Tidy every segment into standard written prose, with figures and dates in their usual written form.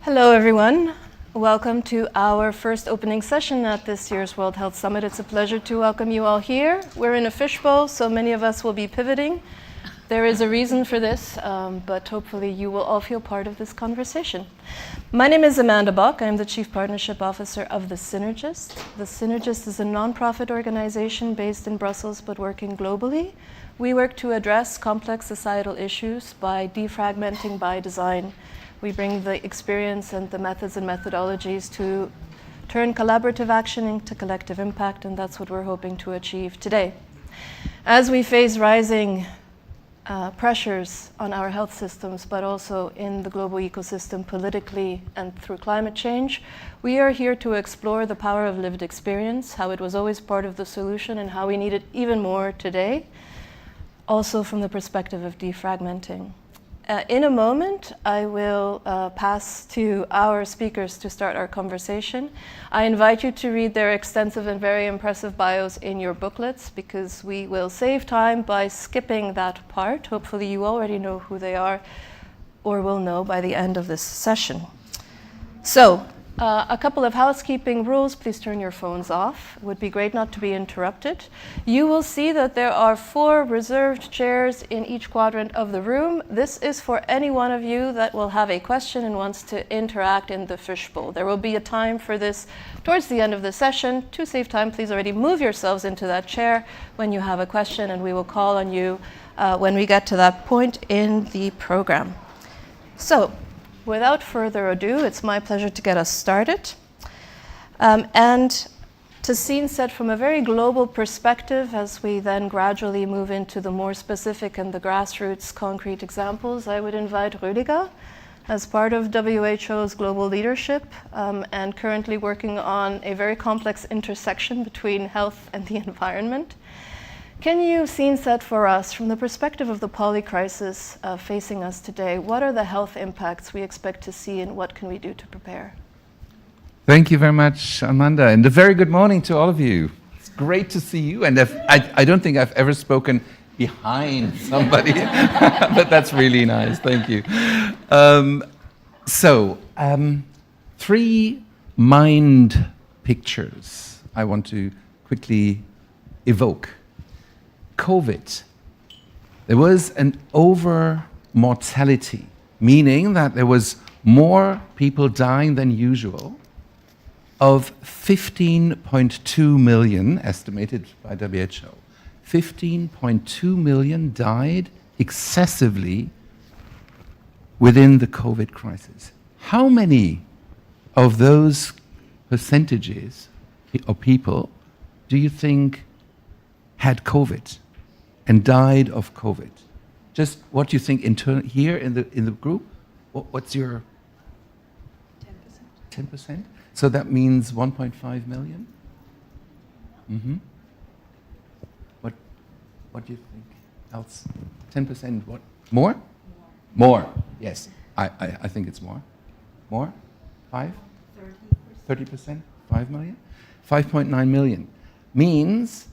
Hello, everyone. Welcome to our first opening session at this year's World Health Summit. It's a pleasure to welcome you all here. We're in a fishbowl, so many of us will be pivoting. There is a reason for this, but hopefully you will all feel part of this conversation. My name is Amanda Bok. I'm the Chief Partnership Officer of the Synergist. The Synergist is a nonprofit organization based in Brussels but working globally. We work to address complex societal issues by defragmenting by design. We bring the experience and the methods and methodologies to turn collaborative action into collective impact, and that's what we're hoping to achieve today. As we face rising pressures on our health systems, but also in the global ecosystem politically and through climate change, we are here to explore the power of lived experience, how it was always part of the solution and how we need it even more today, also from the perspective of defragmenting. In a moment, I will pass to our speakers to start our conversation. I invite you to read their extensive and very impressive bios in your booklets, because we will save time by skipping that part. Hopefully you already know who they are or will know by the end of this session. So, a couple of housekeeping rules. Please turn your phones off. It would be great not to be interrupted. You will see that there are 4 reserved chairs in each quadrant of the room. This is for any one of you that will have a question and wants to interact in the fishbowl. There will be a time for this towards the end of the session. To save time, please already move yourselves into that chair when you have a question, and we will call on you when we get to that point in the program. So, without further ado, it's my pleasure to get us started. And to scene set from a very global perspective, as we then gradually move into the more specific and the grassroots concrete examples, I would invite Rüdiger, as part of WHO's global leadership and currently working on a very complex intersection between health and the environment. Can you scene set for us from the perspective of the polycrisis facing us today? What are the health impacts we expect to see, and what can we do to prepare? Thank you very much, Amanda, and a very good morning to all of you. It's great to see you, and I don't think I've ever spoken behind somebody, but that's really nice. Thank you. 3 mind pictures I want to quickly evoke. COVID. There was an over-mortality, meaning that there was more people dying than usual, of 15.2 million, estimated by WHO. 15.2 million died excessively within the COVID crisis. How many of those percentages of people do you think had COVID and died of COVID? Just what do you think here in the group? What's your 10%? 10%? So that means 1.5 million? Mm-hmm. What do you think else? 10%, what? More? More, yes. I think it's more. More? 5? 30%? 5 million? 5.9 million. Means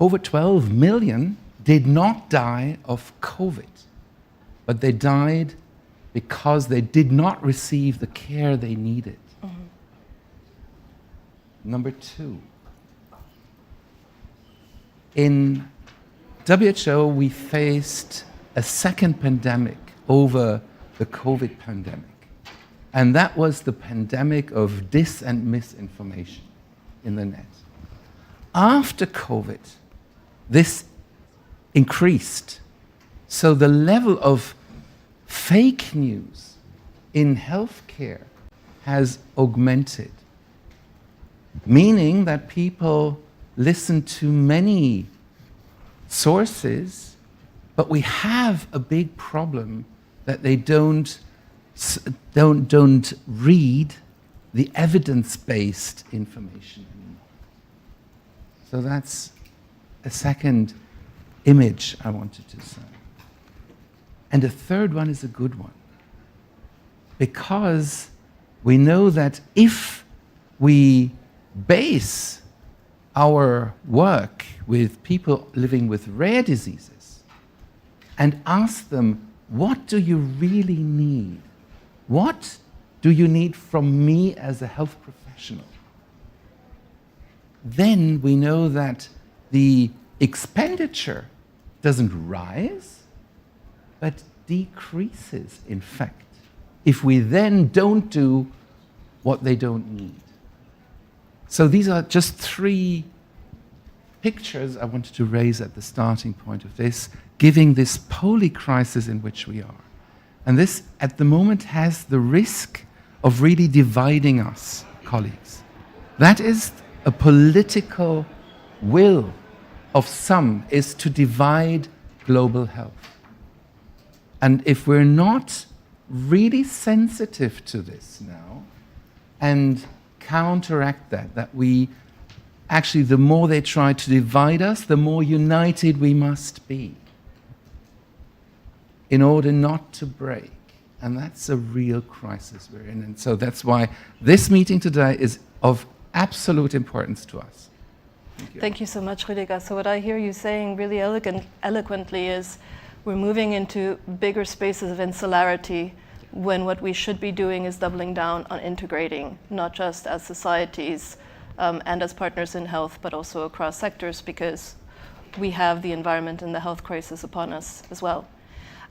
over 12 million did not die of COVID, but they died because they did not receive the care they needed. Mm-hmm. Number 2, in WHO we faced a second pandemic over the COVID pandemic, and that was the pandemic of dis and misinformation in the net. After COVID, this increased. So the level of fake news in healthcare has augmented, meaning that people listen to many sources, but we have a big problem that they don't read the evidence-based information anymore. So that's a second image I wanted to say. And the third one is a good one, because we know that if we base our work with people living with rare diseases and ask them, what do you really need? what do you need from me as a health professional? Then we know that the expenditure doesn't rise, but decreases, in fact, if we then don't do what they don't need. So these are just three pictures I wanted to raise at the starting point of this, giving this polycrisis in which we are. And this, at the moment, has the risk of really dividing us, colleagues. That is a political will of some, is to divide global health. And if we're not really sensitive to this now and counteract that we actually, the more they try to divide us, the more united we must be in order not to break. And that's a real crisis we're in. And so that's why this meeting today is of absolute importance to us. Thank you so much, Rüdiger. So what I hear you saying really eloquently is we're moving into bigger spaces of insularity when what we should be doing is doubling down on integrating, not just as societies and as partners in health, but also across sectors, because we have the environment and the health crisis upon us as well.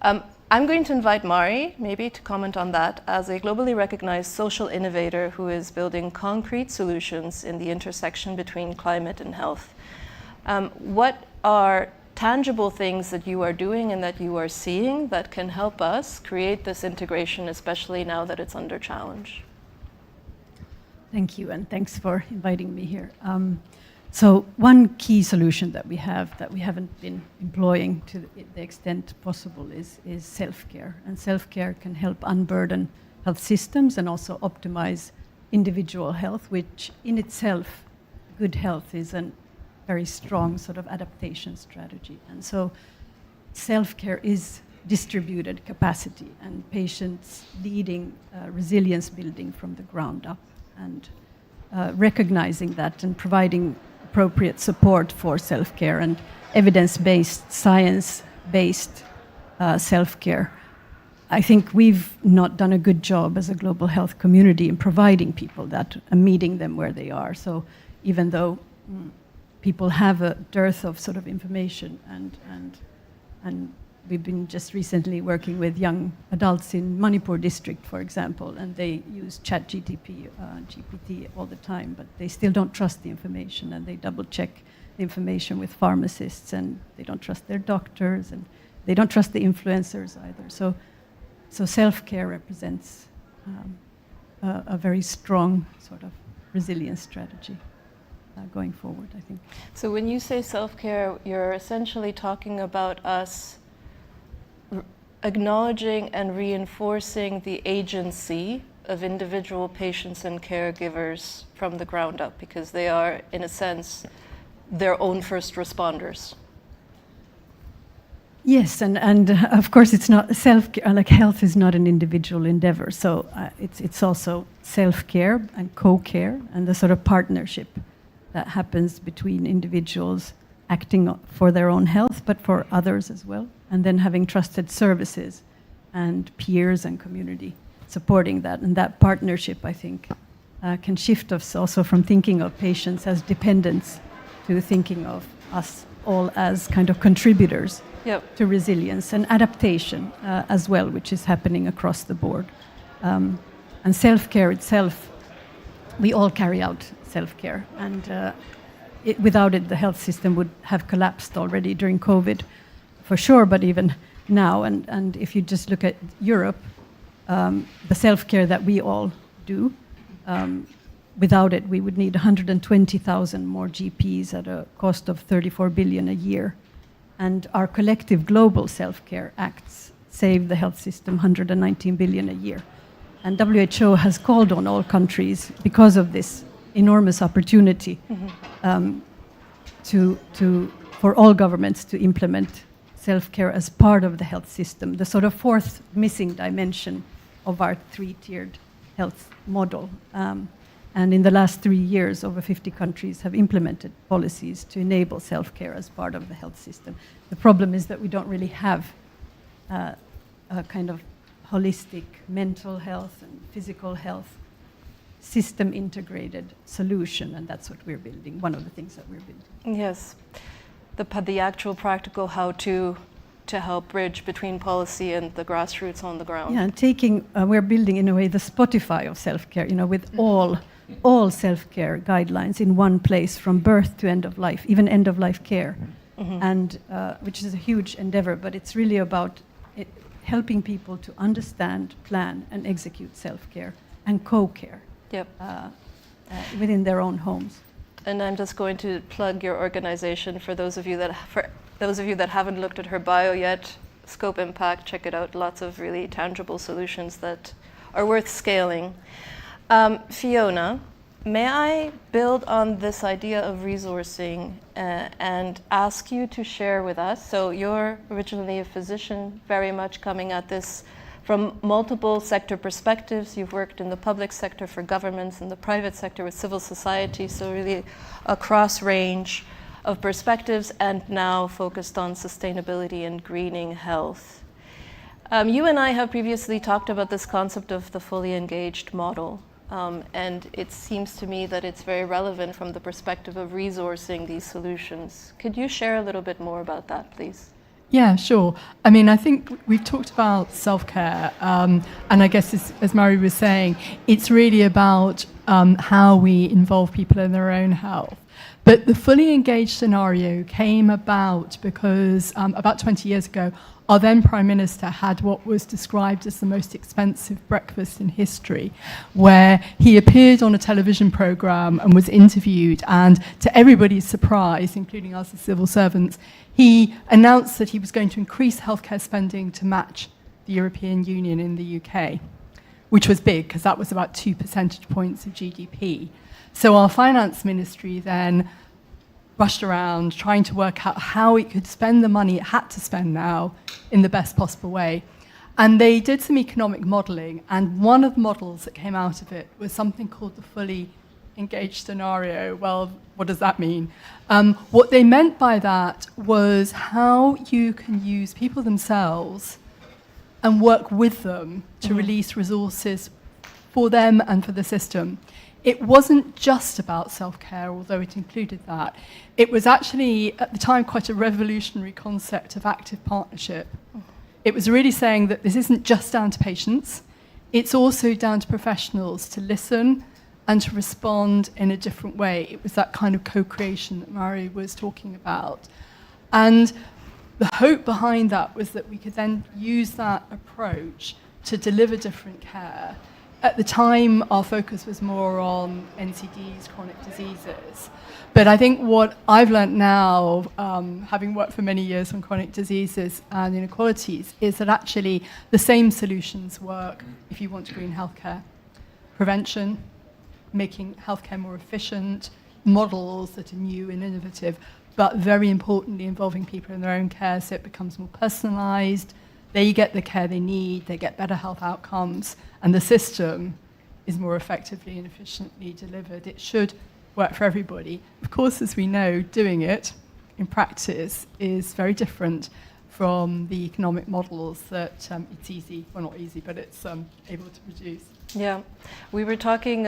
I'm going to invite Mari, maybe, to comment on that as a globally recognized social innovator who is building concrete solutions in the intersection between climate and health. What are tangible things that you are doing and that you are seeing that can help us create this integration, especially now that it's under challenge? Thank you, and thanks for inviting me here. So one key solution that we haven't been employing to the extent possible is self-care. And self-care can help unburden health systems and also optimize individual health, which in itself, good health is a very strong sort of adaptation strategy. And so self-care is distributed capacity and patients leading resilience building from the ground up, and recognizing that and providing appropriate support for self-care and evidence-based, science-based self-care. I think we've not done a good job as a global health community in providing people that and meeting them where they are. So even though people have a dearth of sort of information and we've been just recently working with young adults in Manipur district, for example, and they use GPT all the time, but they still don't trust the information, and they double check the information with pharmacists, and they don't trust their doctors, and they don't trust the influencers either. So self-care represents a very strong sort of resilience strategy going forward, I think. So when you say self-care, you're essentially talking about us acknowledging and reinforcing the agency of individual patients and caregivers from the ground up, because they are, in a sense, their own first responders. Yes, and of course it's not self-care, like health is not an individual endeavor, so it's also self-care and co-care and the sort of partnership that happens between individuals acting for their own health, but for others as well. And then having trusted services and peers and community supporting that. And that partnership, I think, can shift us also from thinking of patients as dependents to thinking of us all as kind of contributors to resilience and adaptation as well, which is happening across the board. And self-care itself, we all carry out self-care. And without it, the health system would have collapsed already during COVID, for sure, but even now. And if you just look at Europe, the self-care that we all do, without it, we would need 120,000 more GPs at a cost of 34 billion a year. And our collective global self-care acts save the health system 119 billion a year. And WHO has called on all countries, because of this enormous opportunity, for all governments to implement self-care as part of the health system, the sort of fourth missing dimension of our three-tiered health model. And in the last 3 years, over 50 countries have implemented policies to enable self-care as part of the health system. The problem is that we don't really have a kind of holistic mental health and physical health system integrated solution, and that's what we're building, one of the things that we're building. Yes, the actual practical how-to to help bridge between policy and the grassroots on the ground. Yeah, and we're building in a way the Spotify of self-care, with all self-care guidelines in one place from birth to end of life, even end of life care, and which is a huge endeavor, but it's really about helping people to understand, plan, and execute self-care and co-care. Yep. Within their own homes. And I'm just going to plug your organization for those of you that haven't looked at her bio yet. Scope Impact, check it out. Lots of really tangible solutions that are worth scaling. Fiona, may I build on this idea of resourcing and ask you to share with us? So you're originally a physician, very much coming at this from multiple sector perspectives. You've worked in the public sector for governments, in the private sector with civil society, so really a cross range of perspectives, and now focused on sustainability and greening health. You and I have previously talked about this concept of the fully engaged model, and it seems to me that it's very relevant from the perspective of resourcing these solutions. Could you share a little bit more about that, please? Yeah, sure. I mean, I think we've talked about self-care, and I guess as Mary was saying, it's really about how we involve people in their own health. But the fully engaged scenario came about because about 20 years ago, our then Prime Minister had what was described as the most expensive breakfast in history, where he appeared on a television programme and was interviewed, and to everybody's surprise, including us as civil servants, he announced that he was going to increase healthcare spending to match the European Union in the UK, which was big because that was about 2 percentage points of GDP. So our finance ministry then rushed around trying to work out how it could spend the money it had to spend now in the best possible way. And they did some economic modelling, and one of the models that came out of it was something called the fully engaged scenario. Well, what does that mean? What they meant by that was how you can use people themselves and work with them to release resources for them and for the system. It wasn't just about self-care, although it included that. It was actually, at the time, quite a revolutionary concept of active partnership. It was really saying that this isn't just down to patients, it's also down to professionals to listen and to respond in a different way. It was that kind of co-creation that Mary was talking about. And the hope behind that was that we could then use that approach to deliver different care. At the time, our focus was more on NCDs, chronic diseases. But I think what I've learned now, having worked for many years on chronic diseases and inequalities, is that actually the same solutions work if you want to green healthcare. Prevention, making healthcare more efficient, models that are new and innovative, but very importantly involving people in their own care so it becomes more personalised. They get the care they need, they get better health outcomes, and the system is more effectively and efficiently delivered. It should work for everybody. Of course, as we know, doing it in practice is very different from the economic models that it's easy, well not easy, but it's able to produce. Yeah, we were talking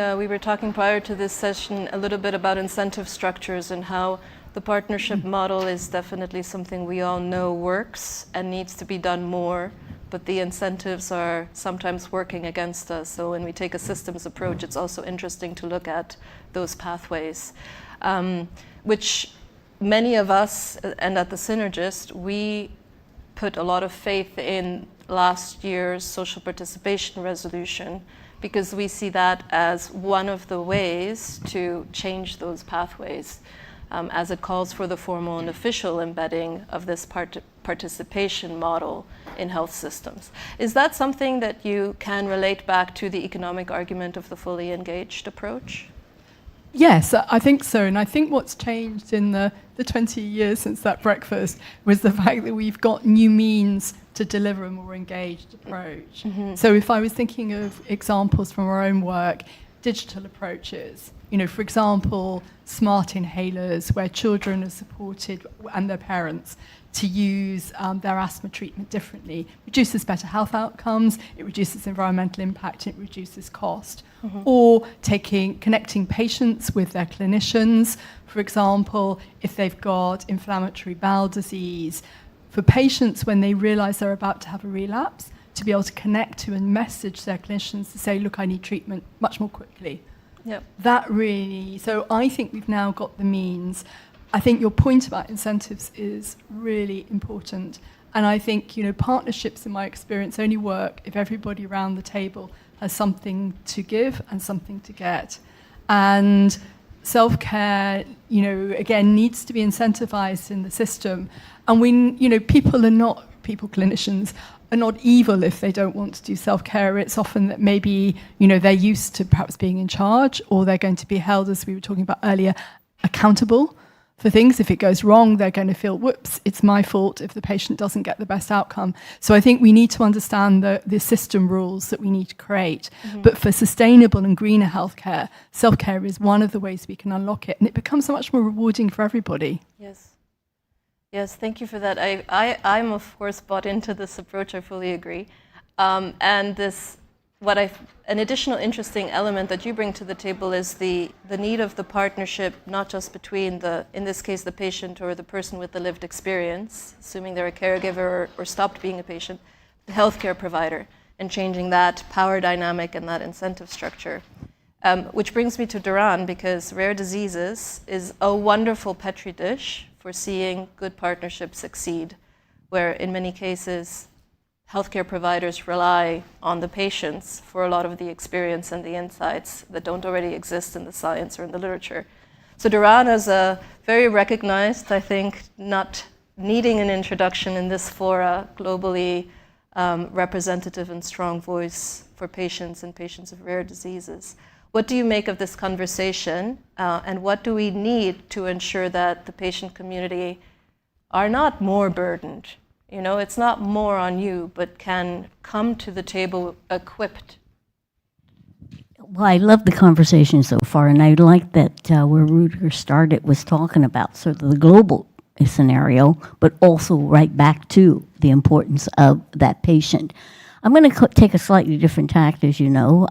prior to this session a little bit about incentive structures and how the partnership model is definitely something we all know works and needs to be done more, but the incentives are sometimes working against us. So when we take a systems approach, it's also interesting to look at those pathways, which many of us, and at the Synergist, we put a lot of faith in last year's social participation resolution, because we see that as one of the ways to change those pathways, as it calls for the formal and official embedding of this participation model in health systems. Is that something that you can relate back to the economic argument of the fully engaged approach? Yes, I think so. And I think what's changed in the 20 years since that breakfast was the fact that we've got new means to deliver a more engaged approach. Mm-hmm. So if I was thinking of examples from our own work, digital approaches, for example, smart inhalers where children are supported and their parents to use their asthma treatment differently. Reduces better health outcomes, it reduces environmental impact, it reduces cost. Or connecting patients with their clinicians. For example, if they've got inflammatory bowel disease, for patients when they realize they're about to have a relapse, to be able to connect to and message their clinicians to say, look, I need treatment much more quickly. Yep. That really, so I think we've now got the means. I think your point about incentives is really important. And I think, partnerships in my experience only work if everybody around the table has something to give and something to get. And self-care, again, needs to be incentivized in the system. And clinicians are not evil if they don't want to do self-care. It's often that maybe, they're used to perhaps being in charge, or they're going to be held, as we were talking about earlier, accountable for things. If it goes wrong, they're going to feel, whoops, it's my fault if the patient doesn't get the best outcome. So I think we need to understand the system rules that we need to create. But for sustainable and greener healthcare, self-care is one of the ways we can unlock it, and it becomes so much more rewarding for everybody. Yes. Yes, thank you for that. I'm of course bought into this approach. I fully agree. And an additional interesting element that you bring to the table is the need of the partnership, not just between in this case, the patient or the person with the lived experience, assuming they're a caregiver or stopped being a patient, the healthcare provider, and changing that power dynamic and that incentive structure. Which brings me to Duran, because rare diseases is a wonderful petri dish for seeing good partnerships succeed, where in many cases, healthcare providers rely on the patients for a lot of the experience and the insights that don't already exist in the science or in the literature. So Duran is a very recognized, I think, not needing an introduction in this fora, globally representative and strong voice for patients and patients of rare diseases. What do you make of this conversation, and what do we need to ensure that the patient community are not more burdened? It's not more on you, but can come to the table equipped. Well, I love the conversation so far, and I like that where Rudiger started was talking about sort of the global scenario, but also right back to the importance of that patient. I'm going to take a slightly different tact, as you know.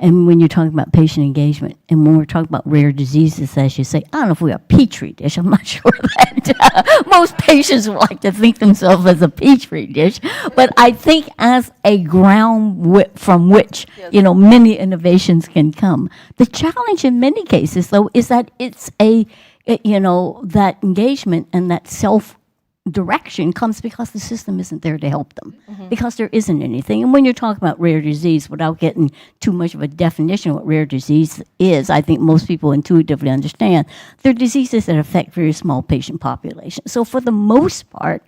And when you're talking about patient engagement, and when we're talking about rare diseases, as you say, I don't know if we're a petri dish. I'm not sure that most patients would like to think themselves as a petri dish. But I think as a ground from which, Yes. Many innovations can come. The challenge in many cases, though, is that it's that engagement and that self-direction comes because the system isn't there to help them, because there isn't anything. And when you're talking about rare disease, without getting too much of a definition of what rare disease is, I think most people intuitively understand they're diseases that affect very small patient populations. So for the most part,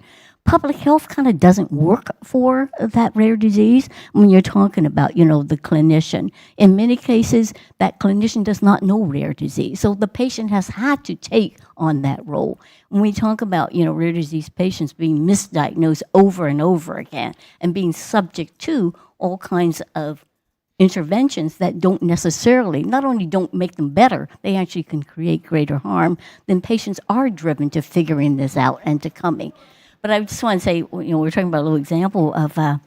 public health kind of doesn't work for that rare disease when you're talking about, the clinician. In many cases, that clinician does not know rare disease. So the patient has had to take on that role. When we talk about, rare disease patients being misdiagnosed over and over again and being subject to all kinds of interventions that don't necessarily, not only don't make them better, they actually can create greater harm, then patients are driven to figuring this out and to coming. But I just want to say, we're talking about a little example of a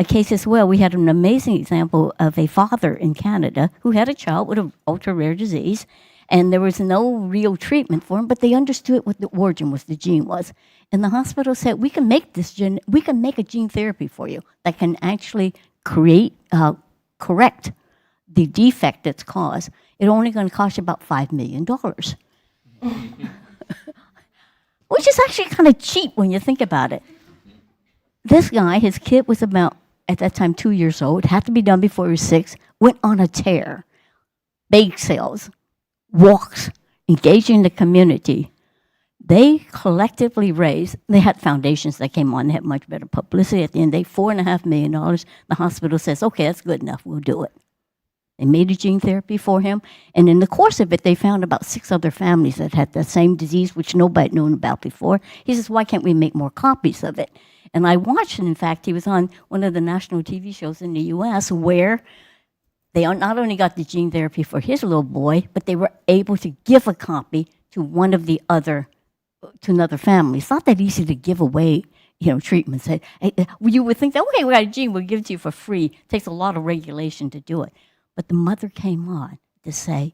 case as well. We had an amazing example of a father in Canada who had a child with an ultra-rare disease, and there was no real treatment for him, but they understood what the origin was, the gene was. And the hospital said, we can make a gene therapy for you that can actually correct the defect that's caused. It's only going to cost you about $5 million. Which is actually kind of cheap when you think about it. This guy, his kid was about, at that time, 2 years old, had to be done before he was 6, went on a tear, bake sales, walks, engaging the community. They collectively raised, they had foundations that came on, they had much better publicity. At the end, they $4.5 million. The hospital says, okay, that's good enough, we'll do it. They made a gene therapy for him, and in the course of it, they found about 6 other families that had the same disease, which nobody had known about before. He says, why can't we make more copies of it? And I watched, and in fact, he was on one of the national TV shows in the U.S. where they not only got the gene therapy for his little boy, but they were able to give a copy to one of the other to another family. It's not that easy to give away, treatments. You would think that, okay, we got a gene, we'll give it to you for free. It takes a lot of regulation to do it. But the mother came on to say,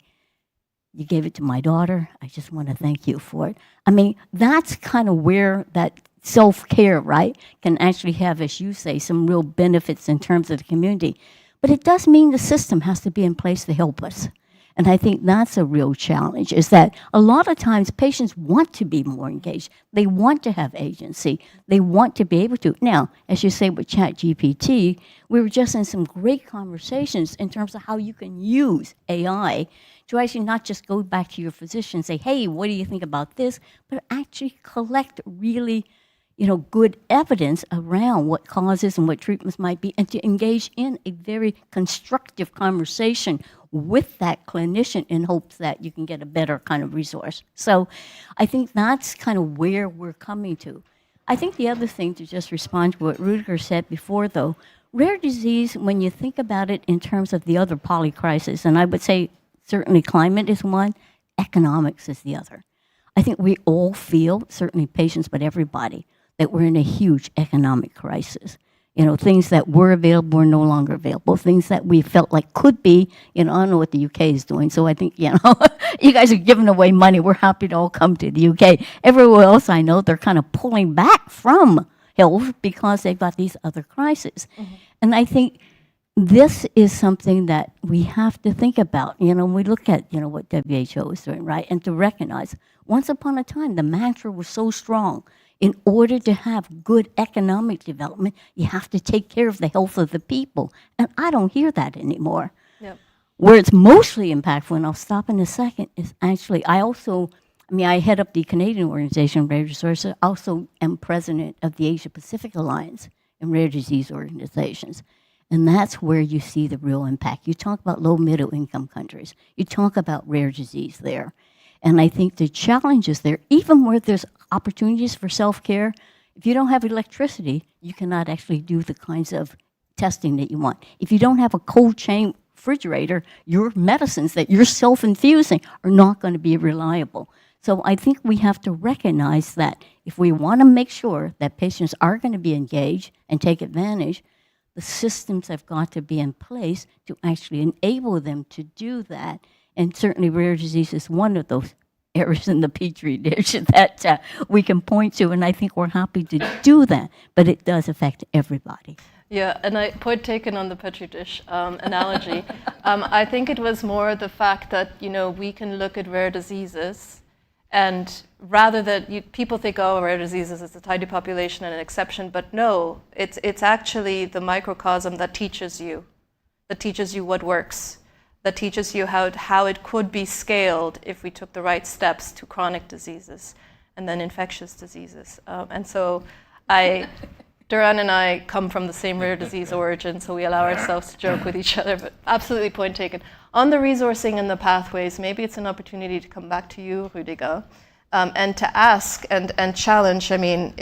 you gave it to my daughter. I just want to thank you for it. I mean, that's kind of where that self-care, right, can actually have, as you say, some real benefits in terms of the community. But it does mean the system has to be in place to help us. And I think that's a real challenge, is that a lot of times patients want to be more engaged. They want to have agency. They want to be able to. Now, as you say with ChatGPT, we were just in some great conversations in terms of how you can use AI to actually not just go back to your physician and say, hey, what do you think about this? But actually collect really good evidence around what causes and what treatments might be, and to engage in a very constructive conversation with that clinician in hopes that you can get a better kind of resource. So I think that's kind of where we're coming to. I think the other thing, to just respond to what Rudiger said before, though, rare disease, when you think about it in terms of the other polycrises, and I would say certainly climate is one, economics is the other. I think we all feel, certainly patients, but everybody, that we're in a huge economic crisis. Things that were available are no longer available. Things that we felt like could be, I don't know what the UK is doing. So I think, you guys are giving away money. We're happy to all come to the UK. Everywhere else I know, they're kind of pulling back from health because they've got these other crises. Mm-hmm. And I think this is something that we have to think about. We look at, what WHO is doing, right? And to recognize, once upon a time, the mantra was so strong. In order to have good economic development, you have to take care of the health of the people. And I don't hear that anymore. Yep. Where it's mostly impactful, and I'll stop in a second, is actually, I head up the Canadian Organization of Rare Disorders. I also am president of the Asia Pacific Alliance in Rare Disease Organizations. And that's where you see the real impact. You talk about low, middle income countries. You talk about rare disease there. And I think the challenges there, even where there's opportunities for self-care, if you don't have electricity, you cannot actually do the kinds of testing that you want. If you don't have a cold chain refrigerator, your medicines that you're self-infusing are not going to be reliable. So I think we have to recognize that if we want to make sure that patients are going to be engaged and take advantage, the systems have got to be in place to actually enable them to do that. And certainly rare disease is one of those areas in the petri dish that we can point to, and I think we're happy to do that, but it does affect everybody. Yeah, and point taken on the petri dish analogy. I think it was more the fact that, we can look at rare diseases, and rather than people think, oh, rare diseases is a tiny population and an exception, but no, it's actually the microcosm that teaches you what works, that teaches you how it could be scaled if we took the right steps to chronic diseases and then infectious diseases. And so Duran and I come from the same rare disease origin, so we allow ourselves to joke with each other, but absolutely point taken. On the resourcing and the pathways, maybe it's an opportunity to come back to you, Rudiger, and to ask and challenge. I mean,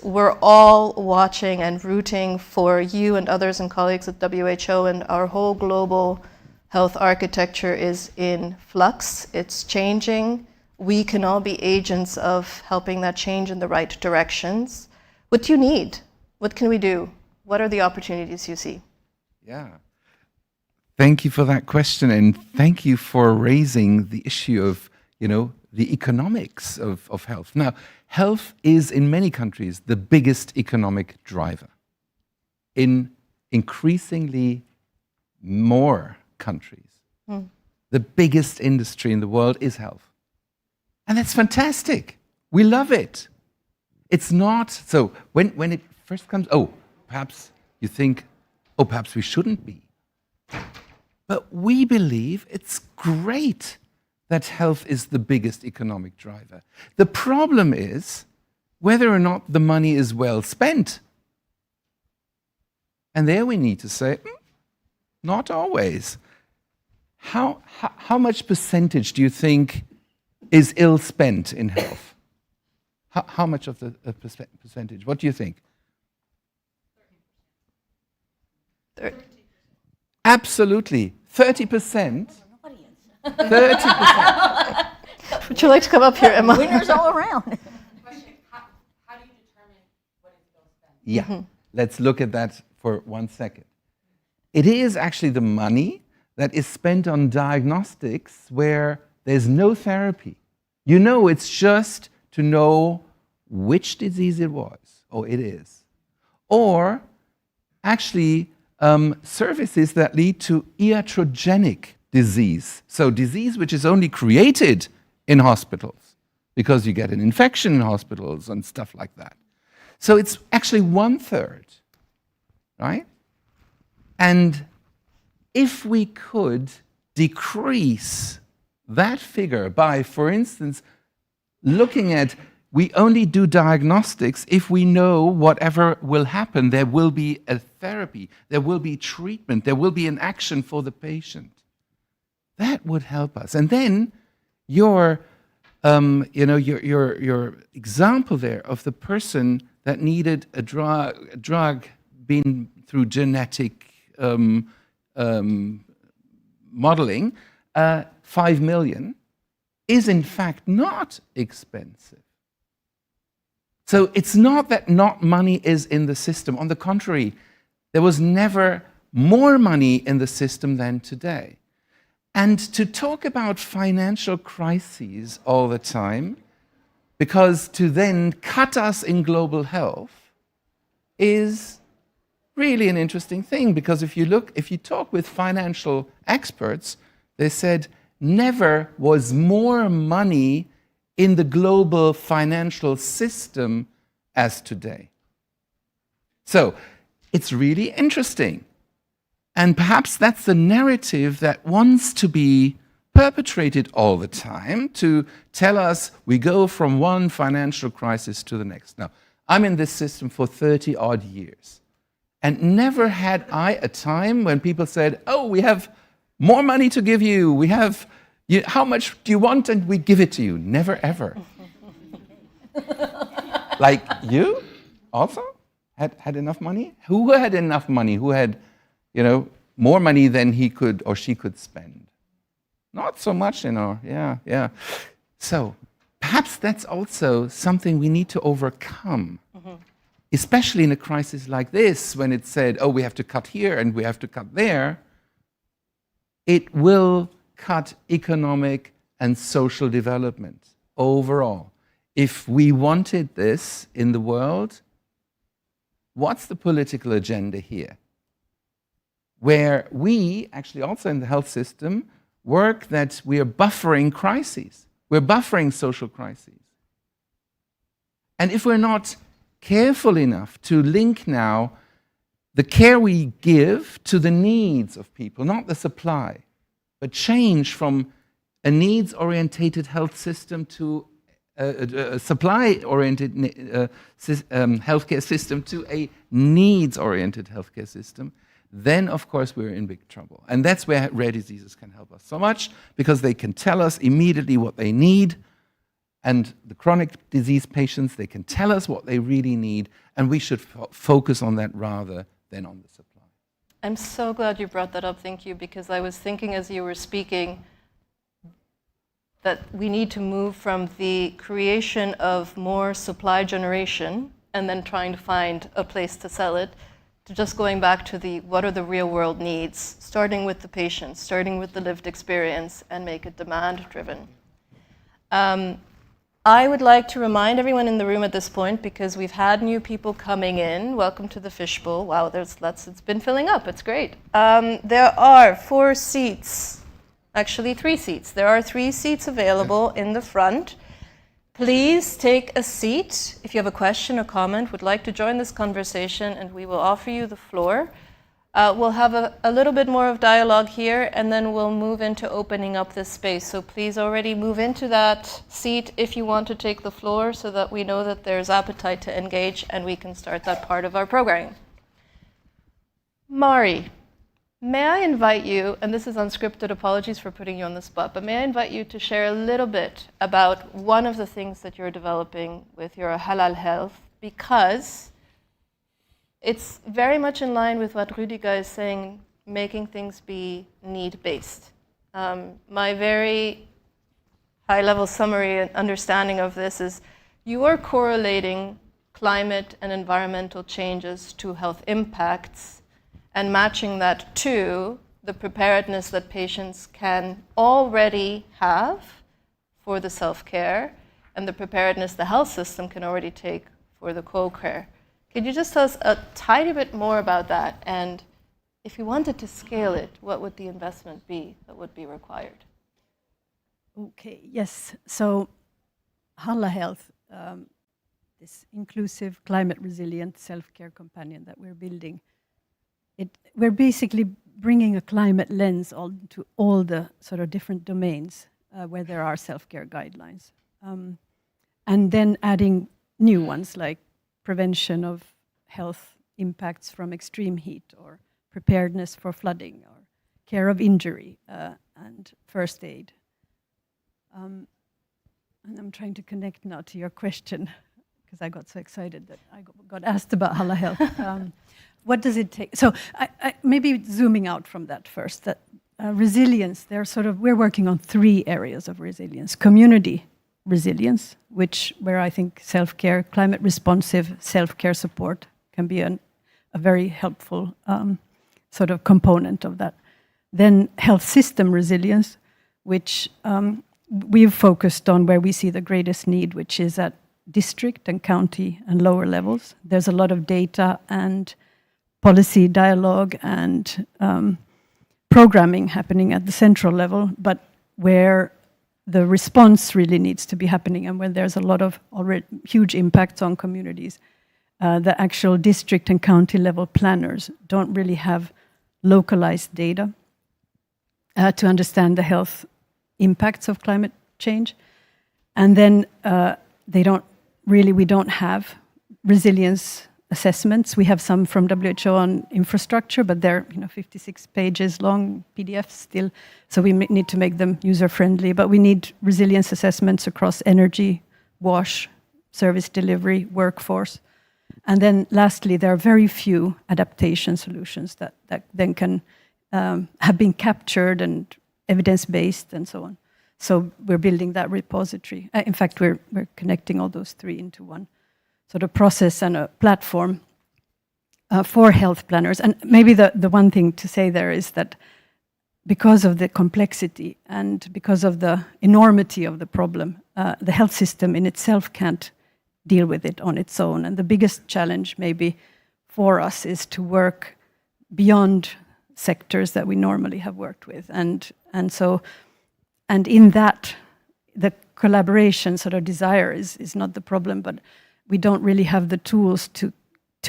we're all watching and rooting for you and others and colleagues at WHO, and our whole global health architecture is in flux. It's changing. We can all be agents of helping that change in the right directions. What do you need? What can we do? What are the opportunities you see? Yeah. Thank you for that question, and thank you for raising the issue of, the economics of health. Now, health is, in many countries, the biggest economic driver. In increasingly more countries, the biggest industry in the world is health. And that's fantastic. We love it. It's not, so when it first comes, perhaps you think, perhaps we shouldn't be. But we believe it's great that health is the biggest economic driver. The problem is whether or not the money is well spent. And there we need to say, not always. How much percentage do you think is ill spent in health? How much of the percentage? What do you think? 30%. Absolutely. 30%. 30%. Would you like to come up here, Emma? Winners all around. Yeah, let's look at that for 1 second. It is actually the money that is spent on diagnostics where there's no therapy. You know, it's just to know which disease it was, or it is. Or actually services that lead to iatrogenic disease. So disease which is only created in hospitals because you get an infection in hospitals and stuff like that. So it's actually 1/3, right? And if we could decrease that figure by, for instance, looking at we only do diagnostics if we know whatever will happen, there will be a therapy, there will be treatment, there will be an action for the patient. That would help us. And then your example there of the person that needed a drug being through genetic modeling, 5 million, is in fact not expensive. So it's not that not money is in the system. On the contrary, there was never more money in the system than today. And to talk about financial crises all the time, because to then cut us in global health is really an interesting thing, because if you talk with financial experts, they said never was more money in the global financial system as today. So it's really interesting. And perhaps that's the narrative that wants to be perpetrated all the time to tell us we go from one financial crisis to the next. Now, I'm in this system for 30 odd years. And never had I a time when people said, oh, we have more money to give you. How much do you want? And we give it to you. Never, ever. Like you also had enough money? Who had enough money? Who had, more money than he could or she could spend? Not so much, yeah. So perhaps that's also something we need to overcome. Especially in a crisis like this, when it's said, oh, we have to cut here and we have to cut there, it will cut economic and social development overall. If we wanted this in the world, what's the political agenda here? Where we, actually also in the health system, work that we are buffering crises. We're buffering social crises. And if we're not careful enough to link now the care we give to the needs of people, not the supply, but change from a needs-orientated health system to a supply-oriented healthcare system to a needs-oriented healthcare system, then of course we're in big trouble. And that's where rare diseases can help us so much, because they can tell us immediately what they need. And the chronic disease patients, they can tell us what they really need, and we should focus on that rather than on the supply. I'm so glad you brought that up, thank you, because I was thinking as you were speaking that we need to move from the creation of more supply generation and then trying to find a place to sell it, to just going back to what are the real world needs, starting with the patient, starting with the lived experience, and make it demand driven. I would like to remind everyone in the room at this point, because we've had new people coming in. Welcome to the Fishbowl. Wow, it's been filling up. It's great. There are 4 seats, actually 3 seats. There are 3 seats available in the front. Please take a seat if you have a question or comment, would like to join this conversation, and we will offer you the floor. We'll have a little bit more of dialogue here, and then we'll move into opening up this space. So please already move into that seat if you want to take the floor, so that we know that there's appetite to engage and we can start that part of our programming. Mari, may I invite you, and this is unscripted, apologies for putting you on the spot, but may I invite you to share a little bit about one of the things that you're developing with your halal health, because it's very much in line with what Rüdiger is saying, making things be need-based. My very high-level summary and understanding of this is you are correlating climate and environmental changes to health impacts and matching that to the preparedness that patients can already have for the self-care and the preparedness the health system can already take for the co-care. Could you just tell us a tiny bit more about that? And if you wanted to scale it, what would the investment be that would be required? Okay, yes. So Halla Health, this inclusive, climate resilient self-care companion that we're building, we're basically bringing a climate lens onto all the sort of different domains where there are self-care guidelines. And then adding new ones like prevention of health impacts from extreme heat or preparedness for flooding or care of injury and first aid. And I'm trying to connect now to your question because I got so excited that I got asked about Halla Health. What does it take? So I maybe zooming out from that first, that resilience, we're working on 3 areas of resilience. Community resilience, where I think self-care, climate responsive self-care support can be a very helpful sort of component of that. Then health system resilience, which we've focused on where we see the greatest need, which is at district and county and lower levels. There's a lot of data and policy dialogue and programming happening at the central level, but where the response really needs to be happening and when there's a lot of already huge impacts on communities, the actual district and county level planners don't really have localized data to understand the health impacts of climate change. And then we don't have resilience assessments. We have some from WHO on infrastructure, but they're 56 pages long PDFs still, so we need to make them user-friendly. But we need resilience assessments across energy, wash, service delivery, workforce. And then lastly, there are very few adaptation solutions that then can have been captured and evidence-based and so on. So we're building that repository. In fact, we're connecting all those 3 into one sort of process and a platform for health planners. And maybe the one thing to say there is that because of the complexity and because of the enormity of the problem, the health system in itself can't deal with it on its own. And the biggest challenge maybe for us is to work beyond sectors that we normally have worked with. And in that, the collaboration sort of desire is not the problem, but we don't really have the tools to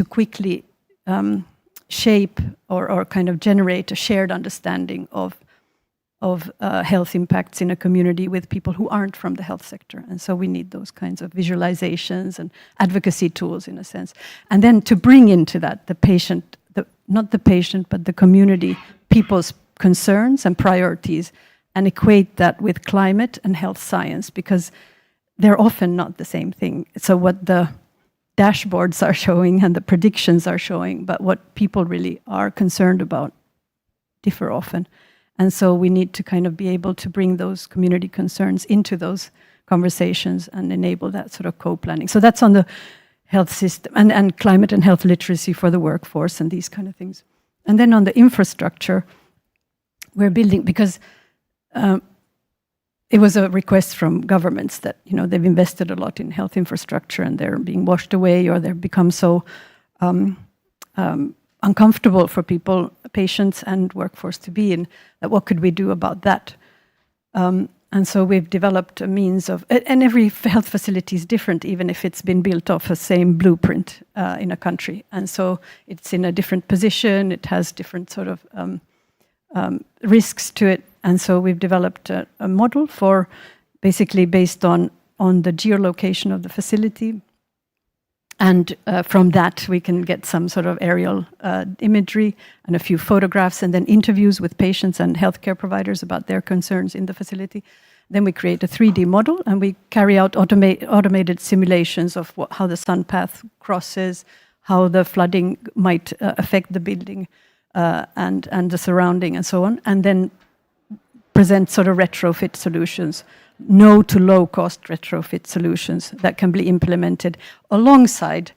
quickly shape or kind of generate a shared understanding of health impacts in a community with people who aren't from the health sector. And so we need those kinds of visualizations and advocacy tools in a sense. And then to bring into that the patient, not the patient, but the community, people's concerns and priorities, and equate that with climate and health science, because they're often not the same thing. So what the dashboards are showing and the predictions are showing, but what people really are concerned about differ often. And so we need to kind of be able to bring those community concerns into those conversations and enable that sort of co-planning. So that's on the health system and climate and health literacy for the workforce and these kind of things. And then on the infrastructure, we're building, because it was a request from governments that they've invested a lot in health infrastructure and they're being washed away, or they've become so uncomfortable for people, patients and workforce to be in, that what could we do about that? And so we've developed a means of, and every health facility is different, even if it's been built off the same blueprint in a country. And so it's in a different position, it has different sort of risks to it. And so we've developed a model for basically based on the geolocation of the facility. And from that, we can get some sort of aerial imagery and a few photographs, and then interviews with patients and healthcare providers about their concerns in the facility. Then we create a 3D model, and we carry out automated simulations of how the sun path crosses, how the flooding might affect the building and the surrounding, and so on. And then present sort of retrofit solutions, no to low cost retrofit solutions that can be implemented alongside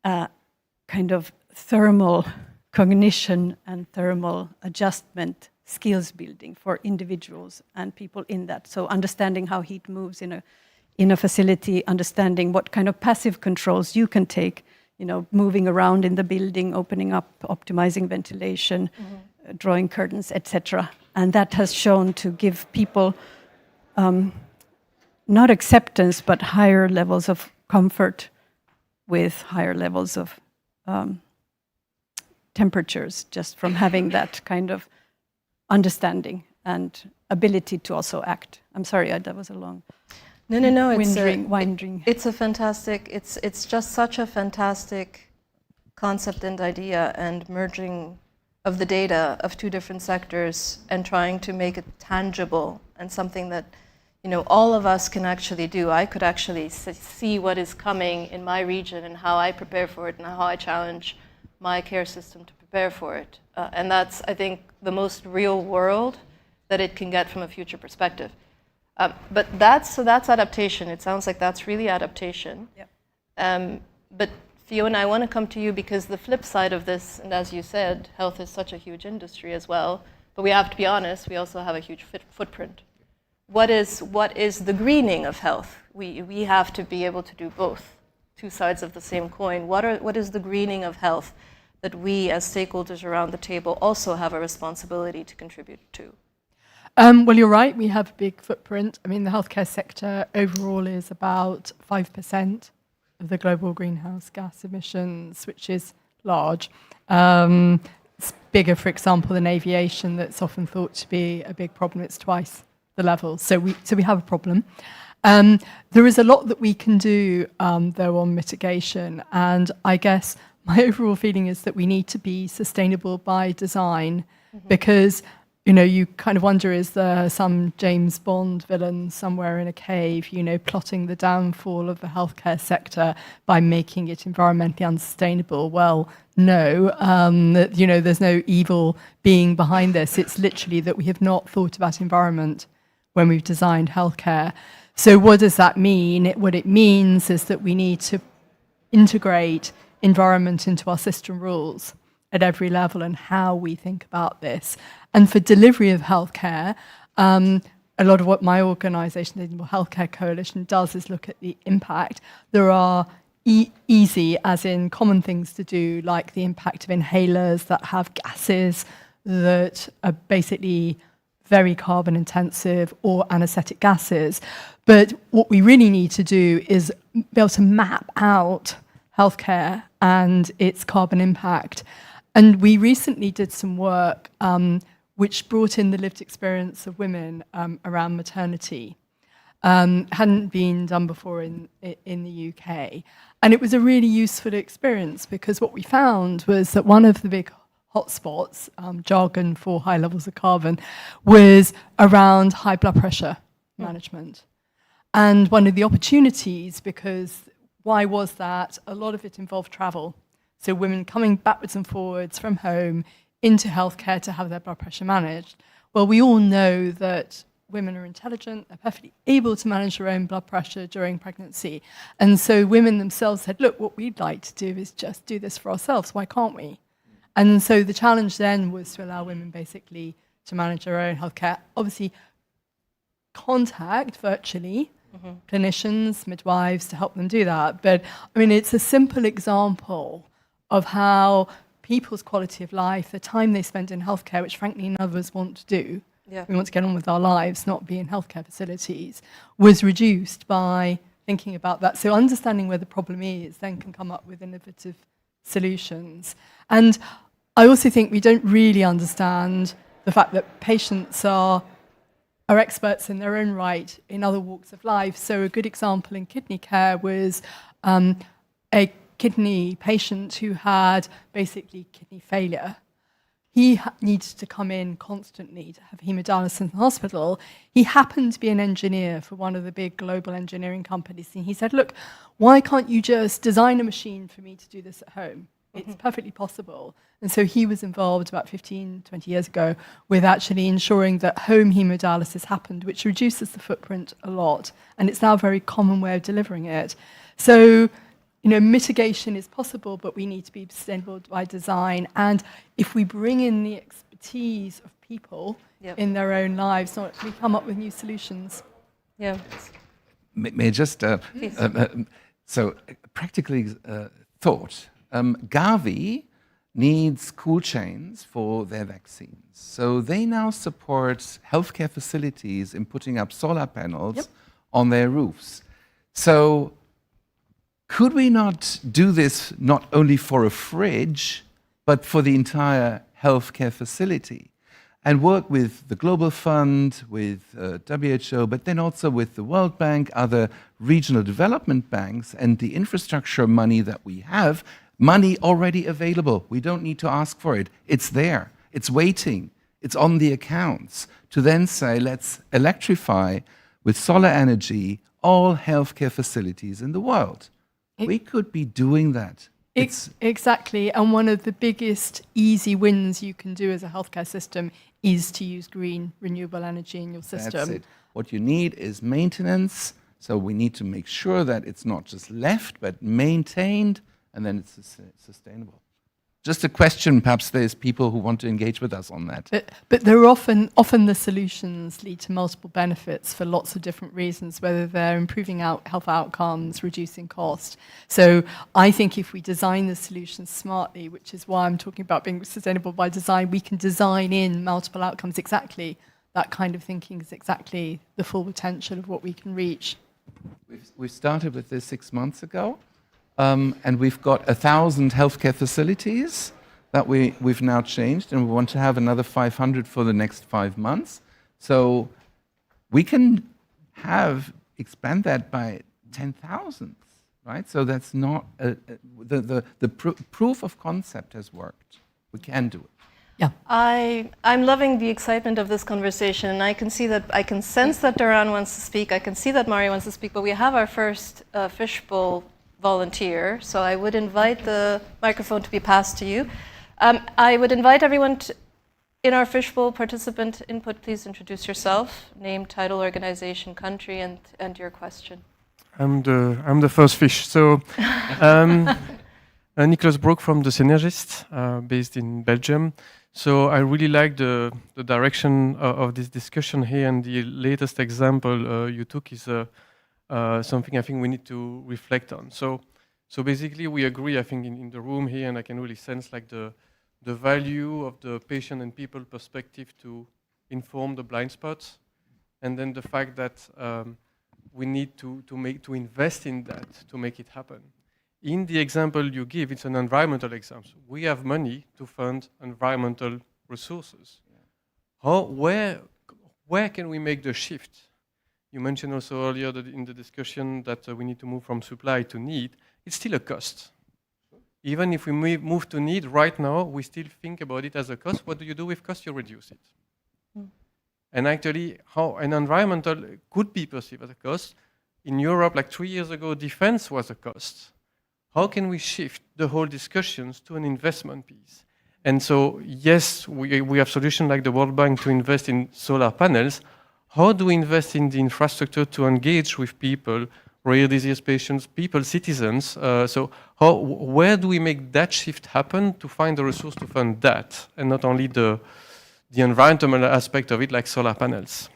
kind of thermal cognition and thermal adjustment skills building for individuals and people in that. So understanding how heat moves in a facility, understanding what kind of passive controls you can take, moving around in the building, opening up, optimizing ventilation, drawing curtains, etc. And that has shown to give people not acceptance, but higher levels of comfort with higher levels of temperatures, just from having that kind of understanding and ability to also act. I'm sorry, that was a long. No. Winding. It's a fantastic. It's just such a fantastic concept and idea, and merging of the data of two different sectors and trying to make it tangible and something that all of us can actually do. I could actually see what is coming in my region and how I prepare for it and how I challenge my care system to prepare for it. And that's, I think, the most real world that it can get from a future perspective. But that's adaptation. It sounds like that's really adaptation. Yep. But Fiona, I want to come to you because the flip side of this, and as you said, health is such a huge industry as well, but we have to be honest, we also have a huge footprint. What is the greening of health? We have to be able to do both, two sides of the same coin. What is the greening of health that we as stakeholders around the table also have a responsibility to contribute to? Well, you're right, we have a big footprint. I mean, the healthcare sector overall is about 5% of the global greenhouse gas emissions, which is large. It's bigger, for example, than aviation, that's often thought to be a big problem. It's twice the level. So we have a problem. There is a lot that we can do, though, on mitigation. And I guess my overall feeling is that we need to be sustainable by design, because you kind of wonder, is there some James Bond villain somewhere in a cave, plotting the downfall of the healthcare sector by making it environmentally unsustainable? Well, no, there's no evil being behind this. It's literally that we have not thought about environment when we've designed healthcare. So what does that mean? What it means is that we need to integrate environment into our system rules at every level and how we think about this. And for delivery of healthcare, a lot of what my organisation, the Equitable Healthcare Coalition, does is look at the impact. There are easy, as in common things to do, like the impact of inhalers that have gases that are basically very carbon intensive, or anesthetic gases. But what we really need to do is be able to map out healthcare and its carbon impact. And we recently did some work which brought in the lived experience of women around maternity. Hadn't been done before in the UK. And it was a really useful experience, because what we found was that one of the big hotspots, jargon for high levels of carbon, was around high blood pressure management. And one of the opportunities, because why was that? A lot of it involved travel. So women coming backwards and forwards from home into healthcare to have their blood pressure managed. Well, we all know that women are intelligent, they're perfectly able to manage their own blood pressure during pregnancy. And so women themselves said, look, what we'd like to do is just do this for ourselves. Why can't we? And so the challenge then was to allow women basically to manage their own healthcare. Obviously, contact virtually clinicians, midwives to help them do that. But I mean, it's a simple example of how people's quality of life, the time they spend in healthcare, which frankly none of us want to do, we want to get on with our lives, not be in healthcare facilities, was reduced by thinking about that. So understanding where the problem is then can come up with innovative solutions. And I also think we don't really understand the fact that patients are experts in their own right in other walks of life. So a good example in kidney care was a kidney patient who had basically kidney failure. He needed to come in constantly to have hemodialysis in the hospital. He happened to be an engineer for one of the big global engineering companies. And he said, look, why can't you just design a machine for me to do this at home? It's perfectly possible. And so he was involved about 15, 20 years ago with actually ensuring that home hemodialysis happened, which reduces the footprint a lot. And it's now a very common way of delivering it. So, mitigation is possible, but we need to be sustainable by design. And if we bring in the expertise of people in their own lives, we come up with new solutions. Yeah. May I just, so practically thought, Gavi needs cool chains for their vaccines. So they now support healthcare facilities in putting up solar panels on their roofs. So could we not do this not only for a fridge, but for the entire healthcare facility? And work with the Global Fund, with WHO, but then also with the World Bank, other regional development banks, and the infrastructure money that we have, money already available. We don't need to ask for it. It's there. It's waiting. It's on the accounts to then say, let's electrify with solar energy all healthcare facilities in the world. We could be doing that. Exactly. And one of the biggest easy wins you can do as a healthcare system is to use green, renewable energy in your system. That's it. What you need is maintenance. So we need to make sure that it's not just left, but maintained, and then it's sustainable. Just a question, perhaps there's people who want to engage with us on that. But there are often the solutions lead to multiple benefits for lots of different reasons, whether they're improving health outcomes, reducing cost. So I think if we design the solutions smartly, which is why I'm talking about being sustainable by design, we can design in multiple outcomes exactly. That kind of thinking is exactly the full potential of what we can reach. We started with this 6 months ago. And we've got 1,000 healthcare facilities that we've now changed, and we want to have another 500 for the next 5 months. So we can expand that by 10,000, right? So that's not, the proof of concept has worked. We can do it. Yeah. I'm loving the excitement of this conversation, and I can sense that Duran wants to speak. I can see that Mari wants to speak, but we have our first fishbowl volunteer, so I would invite the microphone to be passed to you. I would invite everyone in our fishbowl participant input, please introduce yourself, name, title, organization, country, and your question. I'm the first fish. So, Nicholas Broek from the Synergist, based in Belgium. So I really like the direction of this discussion here, and the latest example you took is something I think we need to reflect on. So basically we agree, I think, in the room here, and I can really sense like the value of the patient and people perspective to inform the blind spots, and then the fact that we need to invest in that to make it happen. In the example you give, it's an environmental example. We have money to fund environmental resources. Where can we make the shift? You mentioned also earlier that in the discussion that we need to move from supply to need. It's still a cost. Even if we move to need right now, we still think about it as a cost. What do you do with cost? You reduce it. And actually, how an environmental could be perceived as a cost. In Europe, like 3 years ago, defense was a cost. How can we shift the whole discussions to an investment piece? And so, yes, we have solutions like the World Bank to invest in solar panels. How do we invest in the infrastructure to engage with people, rare disease patients, citizens? Where do we make that shift happen to find the resource to fund that, and not only the environmental aspect of it, like solar panels?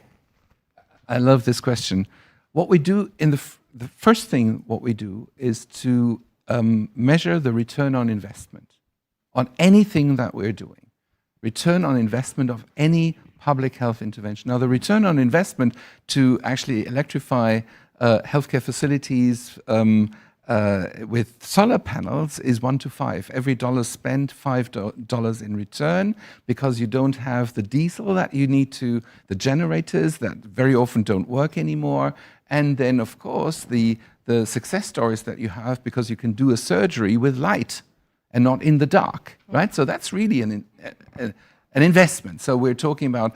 I love this question. What we do in the first thing, what we do is to measure the return on investment on anything that we're doing. Return on investment of any public health intervention. Now, the return on investment to actually electrify healthcare facilities with solar panels is 1 to 5. Every dollar spent, $5 in return, because you don't have the diesel that you need to, the generators that very often don't work anymore, and then, of course, the success stories that you have because you can do a surgery with light and not in the dark, right? So that's really an investment. So we're talking about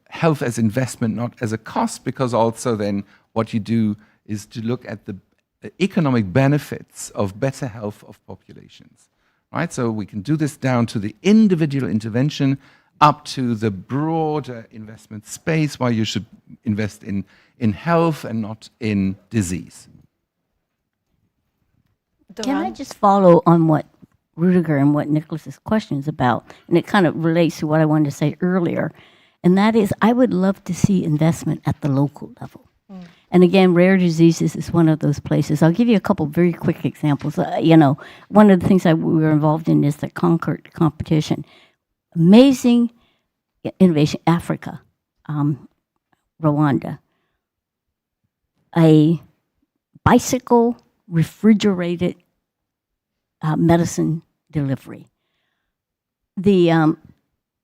health as investment, not as a cost, because also then what you do is to look at the economic benefits of better health of populations, right? So we can do this down to the individual intervention, up to the broader investment space, why you should invest in health and not in disease. Can I just follow on what Rudiger and what Nicholas's question is about? And it kind of relates to what I wanted to say earlier. And that is, I would love to see investment at the local level. And again, rare diseases is one of those places. I'll give you a couple very quick examples. One of the things that we were involved in is the Concord competition. Amazing innovation. Africa, Rwanda. A bicycle refrigerated medicine delivery. It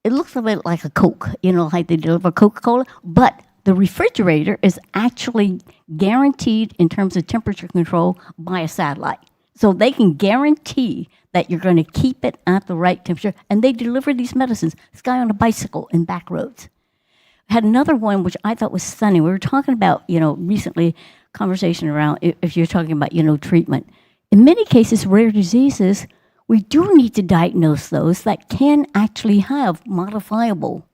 looks a bit like a Coke, like they deliver Coca-Cola, but the refrigerator is actually guaranteed in terms of temperature control by a satellite. So they can guarantee that you're going to keep it at the right temperature, and they deliver these medicines. This guy on a bicycle in back roads. Had another one which I thought was stunning. We were talking about, recently, conversation around if you're talking about, treatment. In many cases, rare diseases, we do need to diagnose those that can actually have modifiable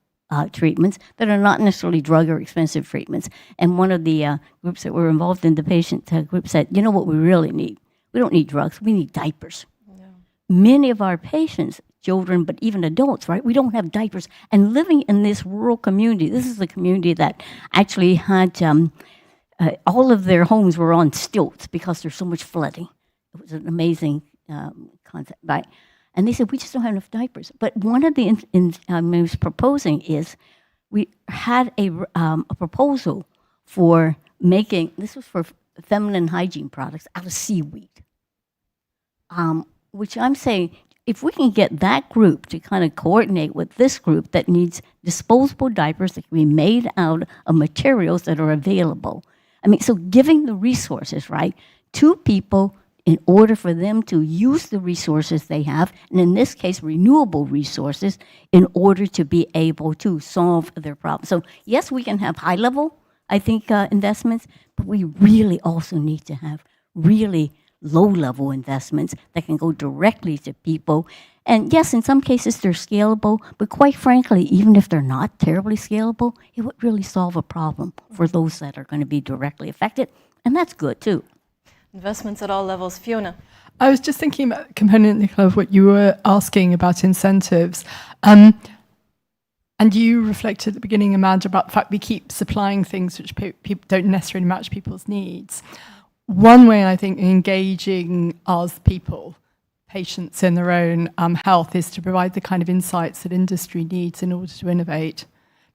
treatments that are not necessarily drug or expensive treatments. And one of the groups that were involved in the patient group said, you know what we really need? We don't need drugs, we need diapers. Yeah. Many of our patients, children, but even adults, right? We don't have diapers. And living in this rural community, this is a community that actually had all of their homes were on stilts because there's so much flooding. It was an amazing concept, right? And they said, we just don't have enough diapers. But one of the I was proposing is we had a proposal for making, this was for feminine hygiene products out of seaweed, which I'm saying, if we can get that group to kind of coordinate with this group that needs disposable diapers that can be made out of materials that are available. I mean, so giving the resources, right, to people in order for them to use the resources they have, and in this case, renewable resources, in order to be able to solve their problems. So yes, we can have high-level, I think, investments, but we really also need to have really low-level investments that can go directly to people. And yes, in some cases they're scalable, but quite frankly, even if they're not terribly scalable, it would really solve a problem for those that are going to be directly affected, and that's good too. Investments at all levels. Fiona. I was just thinking about the component, Nicola, of what you were asking about incentives. And you reflected at the beginning, Amanda, about the fact we keep supplying things which people don't necessarily match people's needs. One way, I think, engaging us people, patients in their own health, is to provide the kind of insights that industry needs in order to innovate.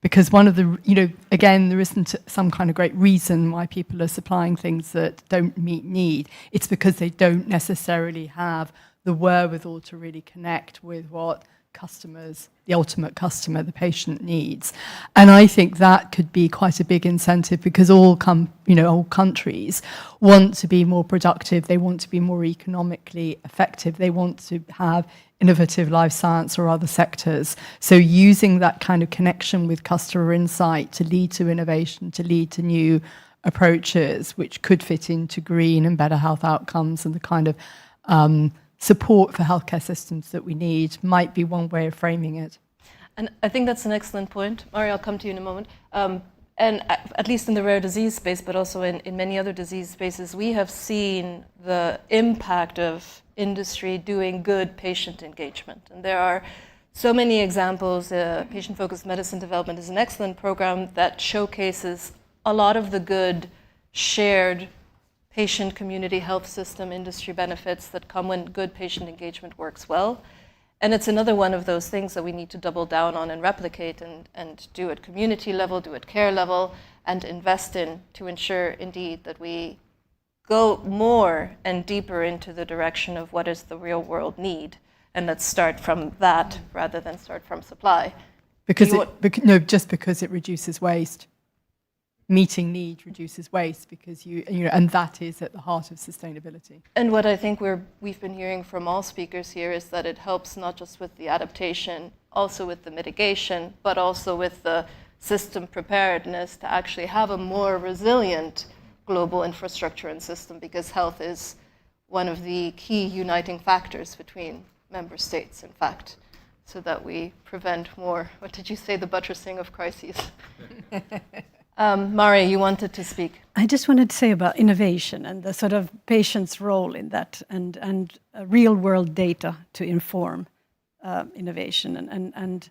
Because one of the, again, there isn't some kind of great reason why people are supplying things that don't meet need. It's because they don't necessarily have the wherewithal to really connect with what customers, the ultimate customer, the patient needs. And I think that could be quite a big incentive because all countries want to be more productive, they want to be more economically effective, they want to have innovative life science or other sectors. So using that kind of connection with customer insight to lead to innovation, to lead to new approaches, which could fit into green and better health outcomes and the kind of support for healthcare systems that we need, might be one way of framing it. And I think that's an excellent point. Mari, I'll come to you in a moment. And at least in the rare disease space, but also in many other disease spaces, we have seen the impact of industry doing good patient engagement. And there are so many examples. Patient-focused medicine development is an excellent program that showcases a lot of the good shared patient, community, health system, industry benefits that come when good patient engagement works well. And it's another one of those things that we need to double down on and replicate and do at community level, do at care level, and invest in to ensure indeed that we go more and deeper into the direction of what is the real world need. And let's start from that rather than start from supply. Just because it reduces waste. Meeting need reduces waste because and that is at the heart of sustainability. And what I think we've been hearing from all speakers here is that it helps not just with the adaptation, also with the mitigation, but also with the system preparedness to actually have a more resilient global infrastructure and system, because health is one of the key uniting factors between member states, in fact, so that we prevent more, what did you say, the buttressing of crises? Mari, you wanted to speak. I just wanted to say about innovation and the sort of patient's role in that, and real-world data to inform innovation. And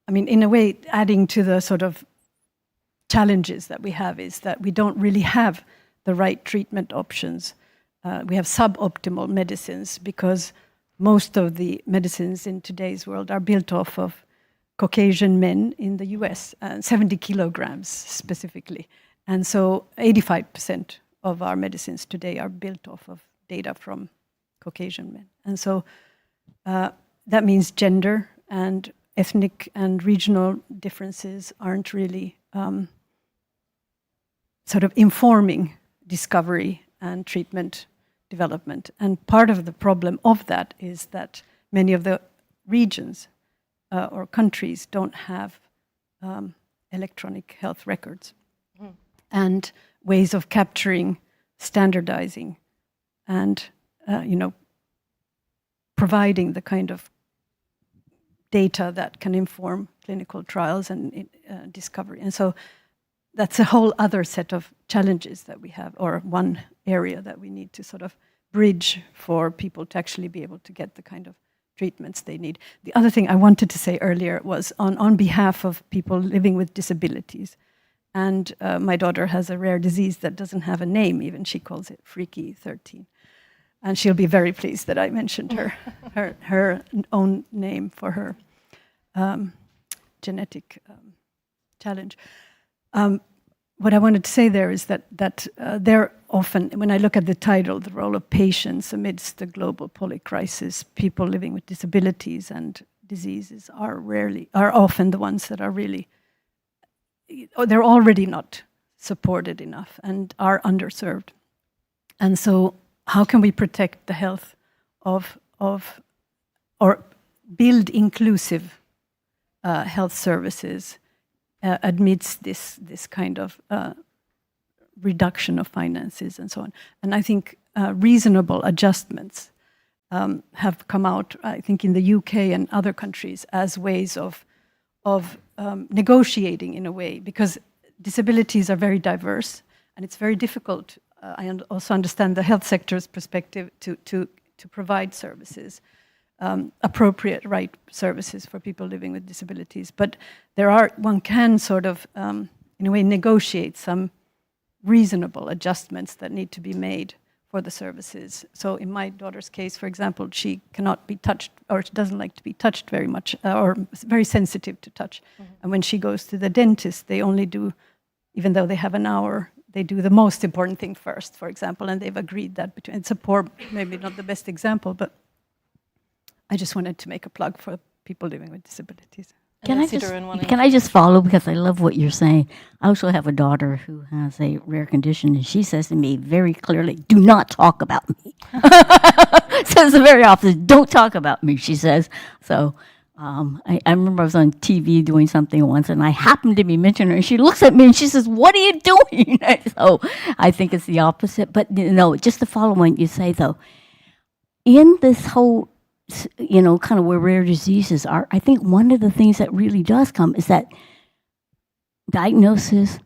I mean, in a way, adding to the sort of challenges that we have is that we don't really have the right treatment options. We have suboptimal medicines because most of the medicines in today's world are built off of Caucasian men in the US, 70 kilograms specifically. And so 85% of our medicines today are built off of data from Caucasian men. And so that means gender and ethnic and regional differences aren't really sort of informing discovery and treatment development. And part of the problem of that is that many of the regions or countries don't have electronic health records and ways of capturing, standardizing, and providing the kind of data that can inform clinical trials and discovery. And so that's a whole other set of challenges that we have, or one area that we need to sort of bridge for people to actually be able to get the kind of treatments they need. The other thing I wanted to say earlier was on behalf of people living with disabilities. And my daughter has a rare disease that doesn't have a name even. She calls it Freaky 13. And she'll be very pleased that I mentioned her own name for her genetic challenge. What I wanted to say there is that they're often, when I look at the title, the role of patients amidst the global polycrisis, people living with disabilities and diseases are often the ones that are really, they're already not supported enough and are underserved. And so how can we protect the health of or build inclusive health services amidst this kind of reduction of finances and so on? And I think reasonable adjustments have come out, I think, in the UK and other countries as ways of negotiating in a way, because disabilities are very diverse and it's very difficult. I also understand the health sector's perspective to provide services, appropriate right services for people living with disabilities. But one can sort of, in a way, negotiate some reasonable adjustments that need to be made for the services. So in my daughter's case, for example, she cannot be touched, or she doesn't like to be touched very much, or very sensitive to touch. Mm-hmm. And when she goes to the dentist, they only do, even though they have an hour, they do the most important thing first, for example, and they've agreed that it's a poor, maybe not the best example, but I just wanted to make a plug for people living with disabilities. Can I just follow, because I love what you're saying? I also have a daughter who has a rare condition, and she says to me very clearly, "Do not talk about me." Says the very opposite. "Don't talk about me," she says. So I remember I was on TV doing something once, and I happened to be mentioning her, and she looks at me and she says, "What are you doing?" So I think it's the opposite. But just to follow what you say, though, in this whole kind of where rare diseases are, I think one of the things that really does come is that diagnosis,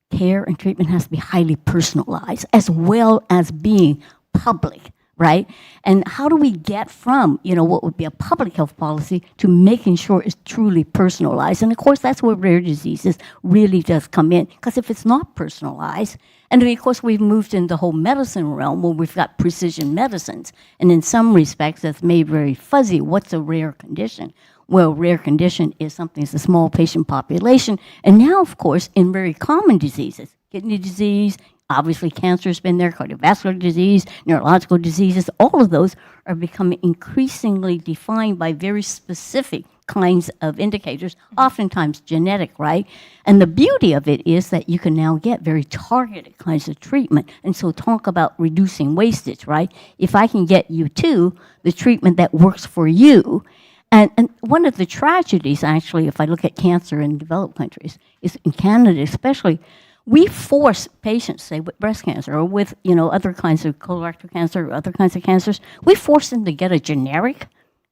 care, and treatment has to be highly personalized, as well as being public, right? And how do we get from, what would be a public health policy to making sure it's truly personalized? And of course, that's where rare diseases really does come in, because if it's not personalized, and of course, we've moved into the whole medicine realm where we've got precision medicines. And in some respects, that's made very fuzzy. What's a rare condition? Well, rare condition is something that's a small patient population. And now, of course, in very common diseases, kidney disease, obviously cancer has been there, cardiovascular disease, neurological diseases, all of those are becoming increasingly defined by very specific kinds of indicators, oftentimes genetic, right? And the beauty of it is that you can now get very targeted kinds of treatment. And so talk about reducing wastage, right? If I can get you to the treatment that works for you. And one of the tragedies, actually, if I look at cancer in developed countries, is in Canada especially, we force patients, say with breast cancer or with, other kinds of colorectal cancer or other kinds of cancers, we force them to get a generic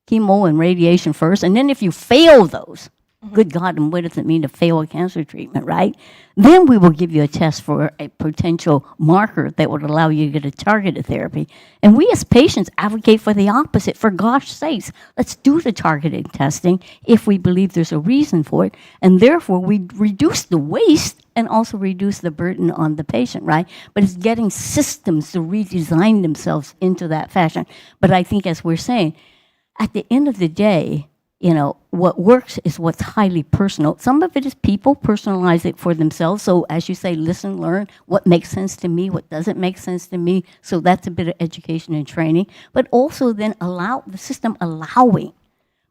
chemo and radiation first. And then if you fail those, good God, and what does it mean to fail a cancer treatment, right? Then we will give you a test for a potential marker that would allow you to get a targeted therapy. And we as patients advocate for the opposite. For gosh sakes, let's do the targeted testing if we believe there's a reason for it. And therefore, we reduce the waste and also reduce the burden on the patient, right? But it's getting systems to redesign themselves into that fashion. But I think, as we're saying, at the end of the day, what works is what's highly personal. Some of it is people personalize it for themselves. So as you say, listen, learn what makes sense to me, what doesn't make sense to me. So that's a bit of education and training. But also then allow the system allowing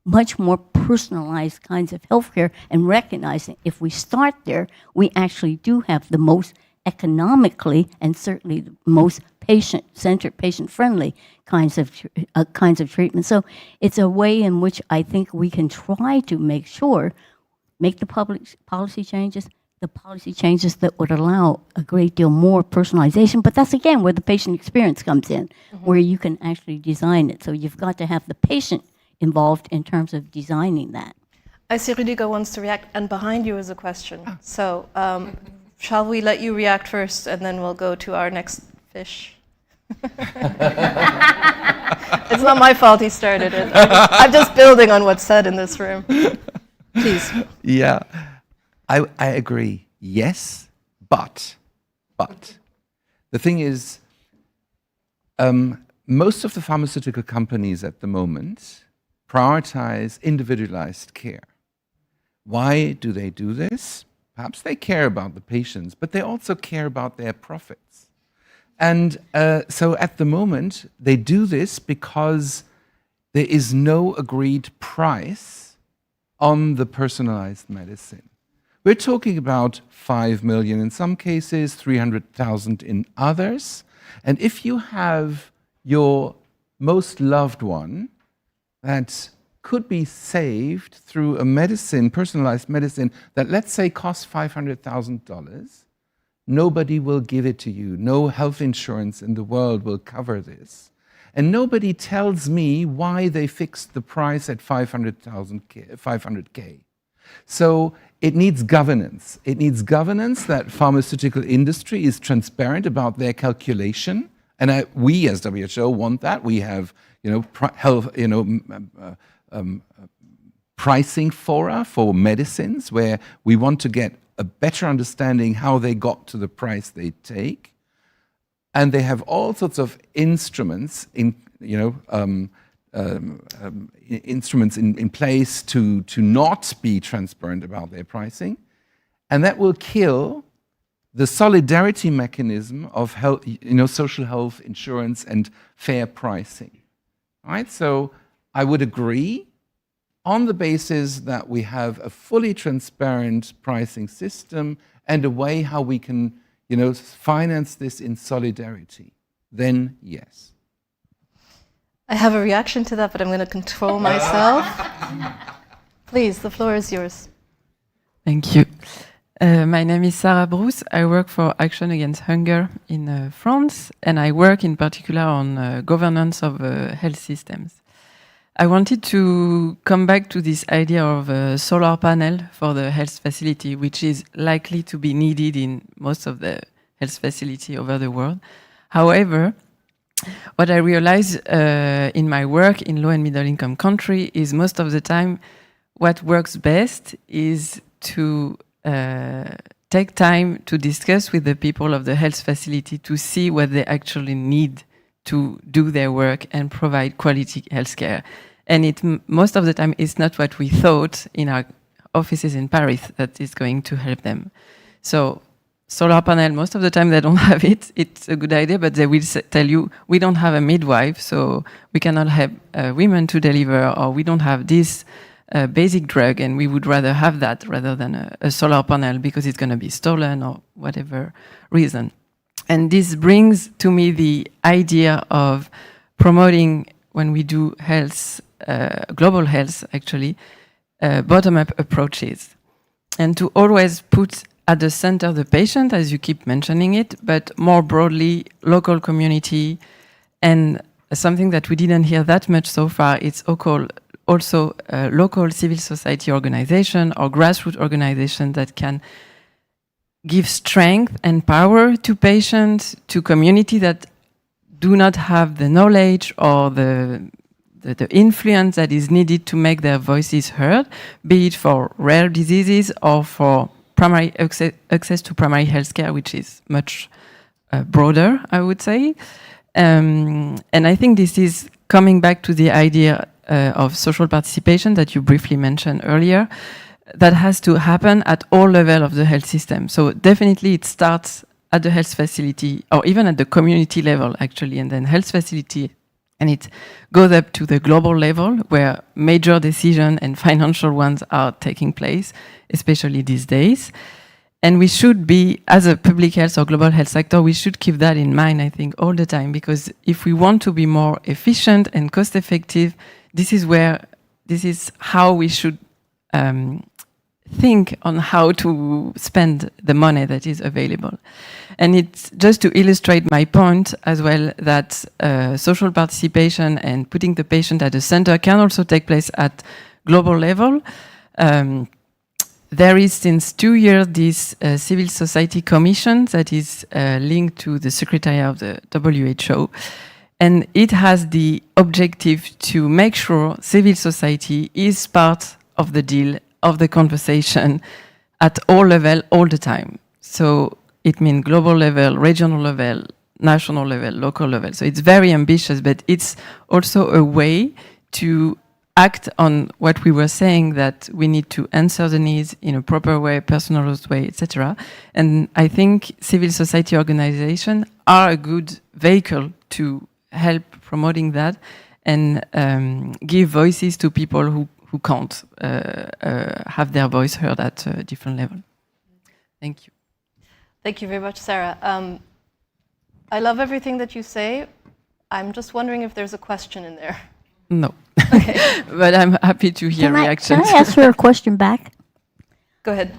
much more personalized kinds of healthcare and recognizing if we start there, we actually do have the most economically and certainly the most patient-centered, patient-friendly kinds of treatment. So it's a way in which I think we can try to make the public policy changes, the policy changes that would allow a great deal more personalization. But that's, again, where the patient experience comes in, where you can actually design it. So you've got to have the patient involved in terms of designing that. I see Rüdiger wants to react, and behind you is a question. So shall we let you react first, and then we'll go to our next fish? It's not my fault he started it. I'm just building on what's said in this room. Please. Yeah, I agree. Yes, but the thing is, most of the pharmaceutical companies at the moment prioritize individualized care. Why do they do this? Perhaps they care about the patients, but they also care about their profits. And so at the moment, they do this because there is no agreed price on the personalized medicine. We're talking about 5 million in some cases, 300,000 in others. And if you have your most loved one that could be saved through a medicine, personalized medicine, that let's say costs $500,000, nobody will give it to you. No health insurance in the world will cover this. And nobody tells me why they fixed the price at 500K. So it needs governance. It needs governance that pharmaceutical industry is transparent about their calculation. And we as WHO want that. We have, pricing fora for medicines where we want to get a better understanding how they got to the price they take. And they have all sorts of instruments in place to not be transparent about their pricing. And that will kill the solidarity mechanism of health, social health insurance and fair pricing. Right? So I would agree on the basis that we have a fully transparent pricing system and a way how we can, finance this in solidarity. Then yes. I have a reaction to that, but I'm going to control myself. Please, the floor is yours. Thank you. My name is Sarah Bruce. I work for Action Against Hunger in France, and I work in particular on governance of health systems. I wanted to come back to this idea of a solar panel for the health facility, which is likely to be needed in most of the health facility over the world. However, what I realize in my work in low and middle income country is most of the time what works best is to take time to discuss with the people of the health facility to see what they actually need to do their work and provide quality healthcare. And most of the time, it's not what we thought in our offices in Paris that is going to help them. So solar panel, most of the time they don't have it. It's a good idea, but they will tell you, we don't have a midwife, so we cannot help women to deliver, or we don't have this basic drug, and we would rather have that rather than a solar panel because it's going to be stolen or whatever reason. And this brings to me the idea of promoting, when we do health, global health actually, bottom-up approaches, and to always put at the center the patient, as you keep mentioning it, but more broadly, local community, and something that we didn't hear that much so far, it's also local civil society organization or grassroots organization that can give strength and power to patients, to community that do not have the knowledge or the influence that is needed to make their voices heard, be it for rare diseases or for primary access to primary healthcare, which is much broader, I would say. And I think this is coming back to the idea of social participation that you briefly mentioned earlier, that has to happen at all levels of the health system. So definitely it starts at the health facility or even at the community level, actually, and then health facility, and it goes up to the global level where major decisions and financial ones are taking place, especially these days. And we should be, as a public health or global health sector, we should keep that in mind, I think, all the time, because if we want to be more efficient and cost effective, this is how we should think on how to spend the money that is available. And it's just to illustrate my point as well that social participation and putting the patient at the center can also take place at global level. There is since 2 years this civil society commission that is linked to the Secretariat of the WHO. And it has the objective to make sure civil society is part of the deal, of the conversation at all levels, all the time. So it means global level, regional level, national level, local level. So it's very ambitious, but it's also a way to act on what we were saying, that we need to answer the needs in a proper way, personalized way, etc. And I think civil society organizations are a good vehicle to help promoting that and give voices to people who can't have their voice heard at a different level. Thank you. Thank you very much, Sarah. I love everything that you say. I'm just wondering if there's a question in there. No. Okay. But I'm happy to hear reactions. Can I ask her a question back? Go ahead.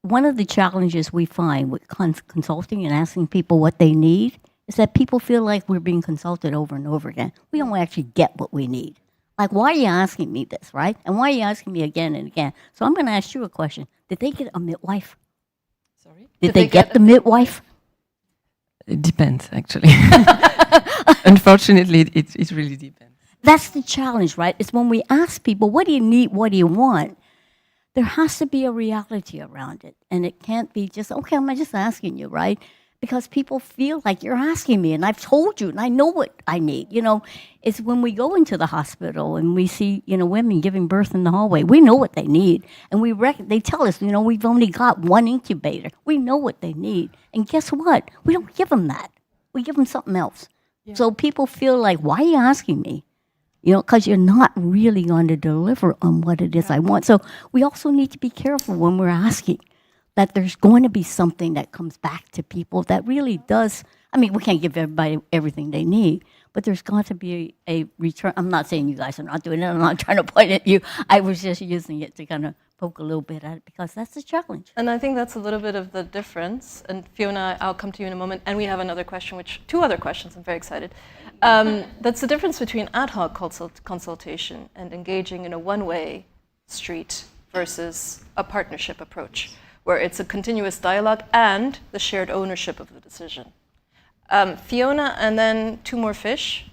One of the challenges we find with consulting and asking people what they need is that people feel like we're being consulted over and over again. We don't actually get what we need. Like, why are you asking me this, right? And why are you asking me again and again? So I'm going to ask you a question. Did they get a midwife? Sorry? Did they get the midwife? It depends, actually. Unfortunately, it really depends. That's the challenge, right? It's when we ask people, what do you need, what do you want? There has to be a reality around it. And it can't be just, okay, I'm just asking you, right? Because people feel like you're asking me, and I've told you, and I know what I need. You know, it's when we go into the hospital and we see, women giving birth in the hallway. We know what they need, and they tell us, we've only got one incubator. We know what they need, and guess what? We don't give them that. We give them something else. Yeah. So people feel like, why are you asking me? Because you're not really going to deliver on what it is I want. So we also need to be careful when we're asking, that there's going to be something that comes back to people that really does. I mean, we can't give everybody everything they need, but there's got to be a return. I'm not saying you guys are not doing it. I'm not trying to point at you. I was just using it to kind of poke a little bit at it because that's the challenge. And I think that's a little bit of the difference. And Fiona, I'll come to you in a moment. And we have another question, two other questions. I'm very excited. That's the difference between ad hoc consultation and engaging in a one-way street versus a partnership approach, where it's a continuous dialogue and the shared ownership of the decision. Fiona, and then two more fish.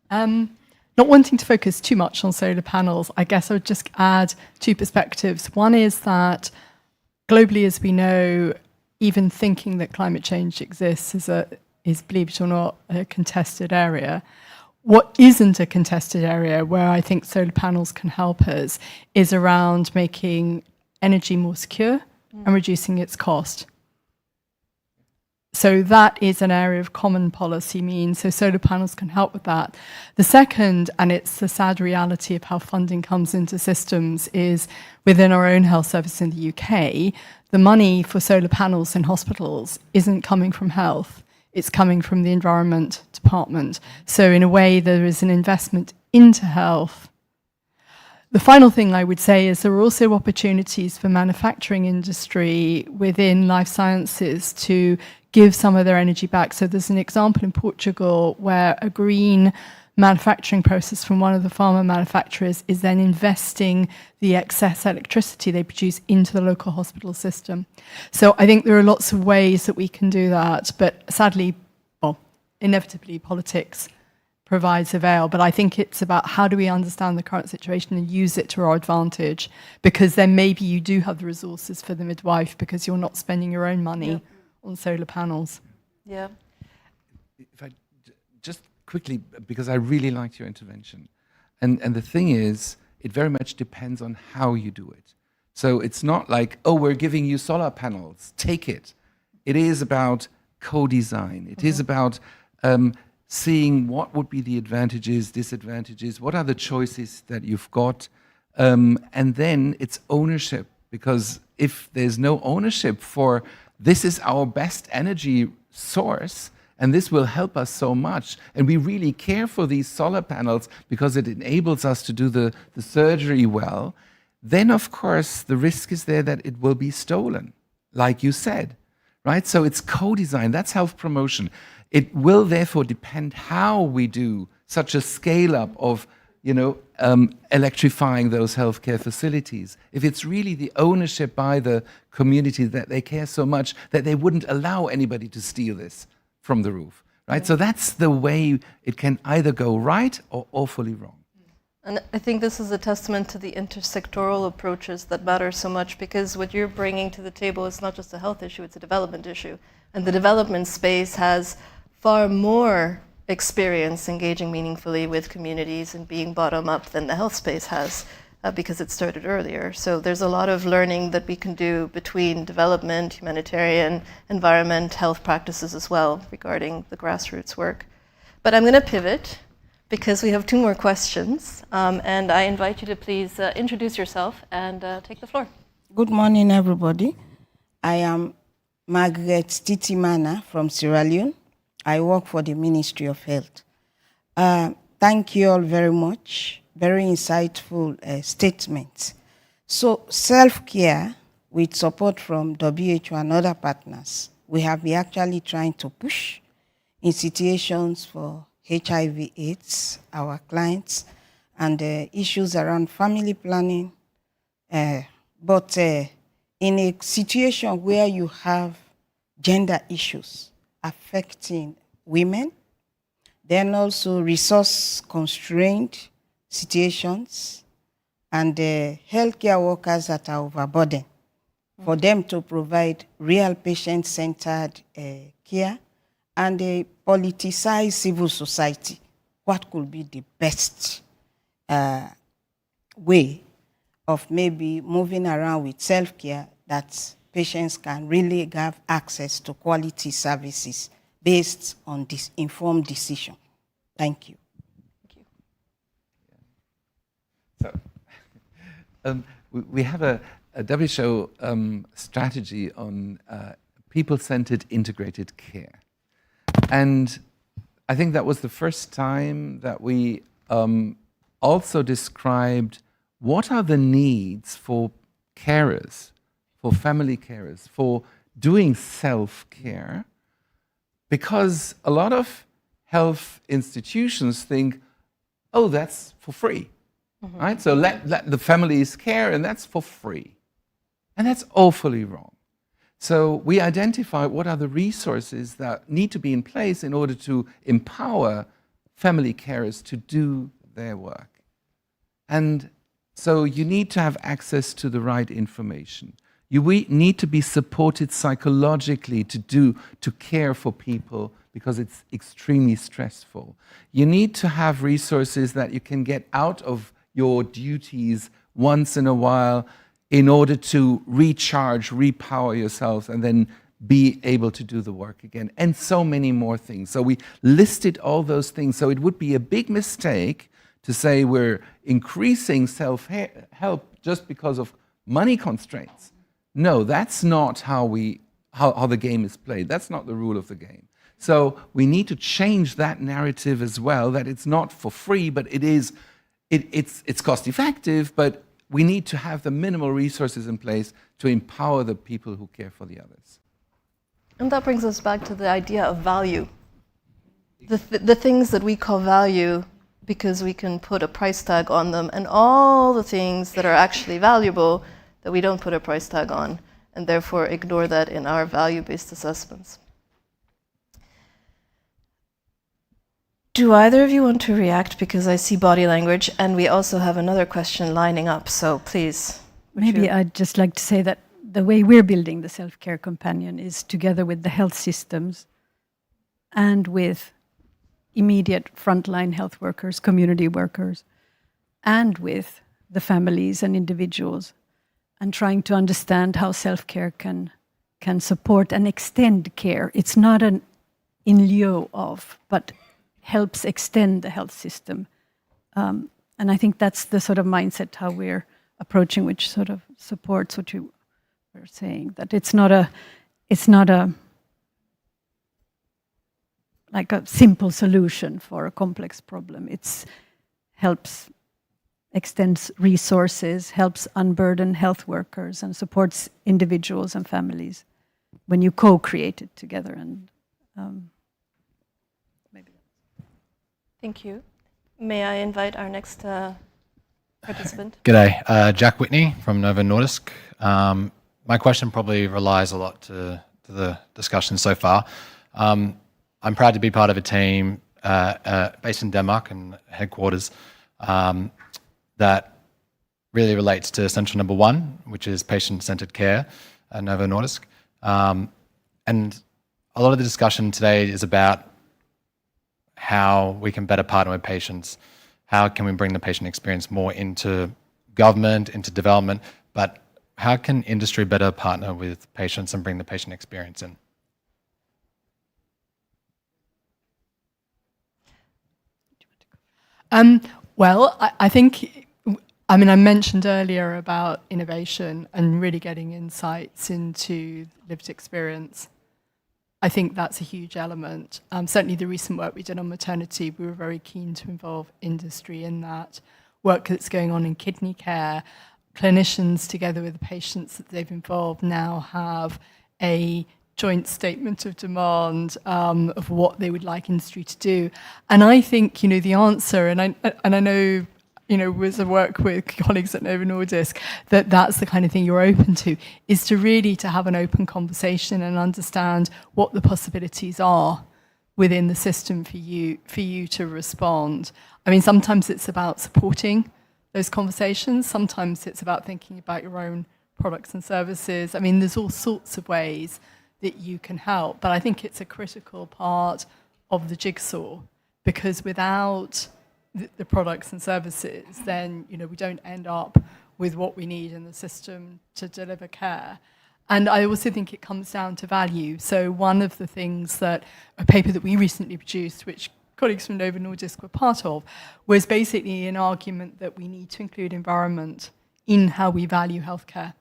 Not wanting to focus too much on solar panels, I guess I would just add two perspectives. One is that globally, as we know, even thinking that climate change exists is, believe it or not, a contested area. What isn't a contested area, where I think solar panels can help us, is around making energy more secure and reducing its cost. So that is an area of common policy means, so solar panels can help with that. The second, and it's the sad reality of how funding comes into systems, is within our own health service in the UK, the money for solar panels in hospitals isn't coming from health, it's coming from the Environment Department. So in a way, there is an investment into health. The final thing I would say is there are also opportunities for manufacturing industry within life sciences to give some of their energy back. So there's an example in Portugal where a green manufacturing process from one of the pharma manufacturers is then investing the excess electricity they produce into the local hospital system. So I think there are lots of ways that we can do that, but sadly, well, inevitably politics provides a veil. But I think it's about how do we understand the current situation and use it to our advantage, because then maybe you do have the resources for the midwife because you're not spending your own money on solar panels. Yeah. If I just quickly, because I really liked your intervention. And the thing is, it very much depends on how you do it. So it's not like, oh, we're giving you solar panels, take it. It is about co-design. It is about seeing what would be the advantages, disadvantages, what are the choices that you've got, and then it's ownership. Because if there's no ownership for this is our best energy source, and this will help us so much, and we really care for these solar panels because it enables us to do the surgery well, then of course the risk is there that it will be stolen, like you said, right? So it's co-design, that's health promotion. It will therefore depend how we do such a scale up of, electrifying those healthcare facilities. If it's really the ownership by the community that they care so much that they wouldn't allow anybody to steal this from the roof, right? So that's the way it can either go right or awfully wrong. And I think this is a testament to the intersectoral approaches that matter so much, because what you're bringing to the table is not just a health issue, it's a development issue. And the development space has far more experience engaging meaningfully with communities and being bottom-up than the health space has, because it started earlier. So there's a lot of learning that we can do between development, humanitarian, environment, health practices as well regarding the grassroots work. But I'm going to pivot because we have 2 more questions, and I invite you to please introduce yourself and take the floor. Good morning, everybody. I am Margaret Titimana from Sierra Leone. I work for the Ministry of Health. Thank you all very much. Very insightful statements. So self-care, with support from WHO and other partners, we have been actually trying to push in situations for HIV/AIDS, our clients, and issues around family planning. But in a situation where you have gender issues affecting women, then also resource-constrained situations, and healthcare workers that are overburdened, for them to provide real patient-centered care, and a politicized civil society, what could be the best way of maybe moving around with self-care that patients can really have access to quality services based on this informed decision. Thank you. So, we have a WHO strategy on people-centered integrated care. And I think that was the first time that we also described what are the needs for carers, for family carers, for doing self-care, because a lot of health institutions think, oh, that's for free, right? So let the families care, and that's for free. And that's awfully wrong. So we identify what are the resources that need to be in place in order to empower family carers to do their work. And so you need to have access to the right information. You need to be supported psychologically to care for people because it's extremely stressful. You need to have resources that you can get out of your duties once in a while in order to recharge, repower yourself, and then be able to do the work again, and so many more things. So we listed all those things. So it would be a big mistake to say we're increasing self-help just because of money constraints. No, that's not how the game is played. That's not the rule of the game. So we need to change that narrative as well, that it's not for free, but it is it's cost effective, but we need to have the minimal resources in place to empower the people who care for the others. And that brings us back to the idea of value. The things that we call value because we can put a price tag on them, and all the things that are actually valuable that we don't put a price tag on, and therefore ignore that in our value-based assessments. Do either of you want to react? Because I see body language, and we also have another question lining up, so please. Maybe I'd just like to say that the way we're building the self-care companion is together with the health systems and with immediate frontline health workers, community workers, and with the families and individuals, and trying to understand how self-care can support and extend care. It's not an in lieu of, but helps extend the health system. And I think that's the sort of mindset how we're approaching, which sort of supports what you were saying, that it's not a like a simple solution for a complex problem. It's helps, extends resources, helps unburden health workers, and supports individuals and families when you co-create it together. And maybe. Thank you. May I invite our next participant? G'day, Jack Whitney from Novo Nordisk. My question probably relies a lot to the discussion so far. I'm proud to be part of a team based in Denmark and headquarters that really relates to essential number one, which is patient-centered care at Novo Nordisk. And a lot of the discussion today is about how we can better partner with patients, how can we bring the patient experience more into government, into development, but how can industry better partner with patients and bring the patient experience in? Well, I think, I mentioned earlier about innovation and really getting insights into lived experience. I think that's a huge element. Certainly the recent work we did on maternity, we were very keen to involve industry in that. Work that's going on in kidney care, clinicians together with the patients that they've involved now have a joint statement of demand of what they would like industry to do. And I think, the answer, and I know, with the work with colleagues at Novo Nordisk, that's the kind of thing you're open to, is to really to have an open conversation and understand what the possibilities are within the system for you to respond. Sometimes it's about supporting those conversations. Sometimes it's about thinking about your own products and services. There's all sorts of ways that you can help, but I think it's a critical part of the jigsaw, because without the products and services, then we don't end up with what we need in the system to deliver care. And I also think it comes down to value. So one of the things that a paper that we recently produced, which colleagues from Novo Nordisk were part of, was basically an argument that we need to include environment in how we value healthcare.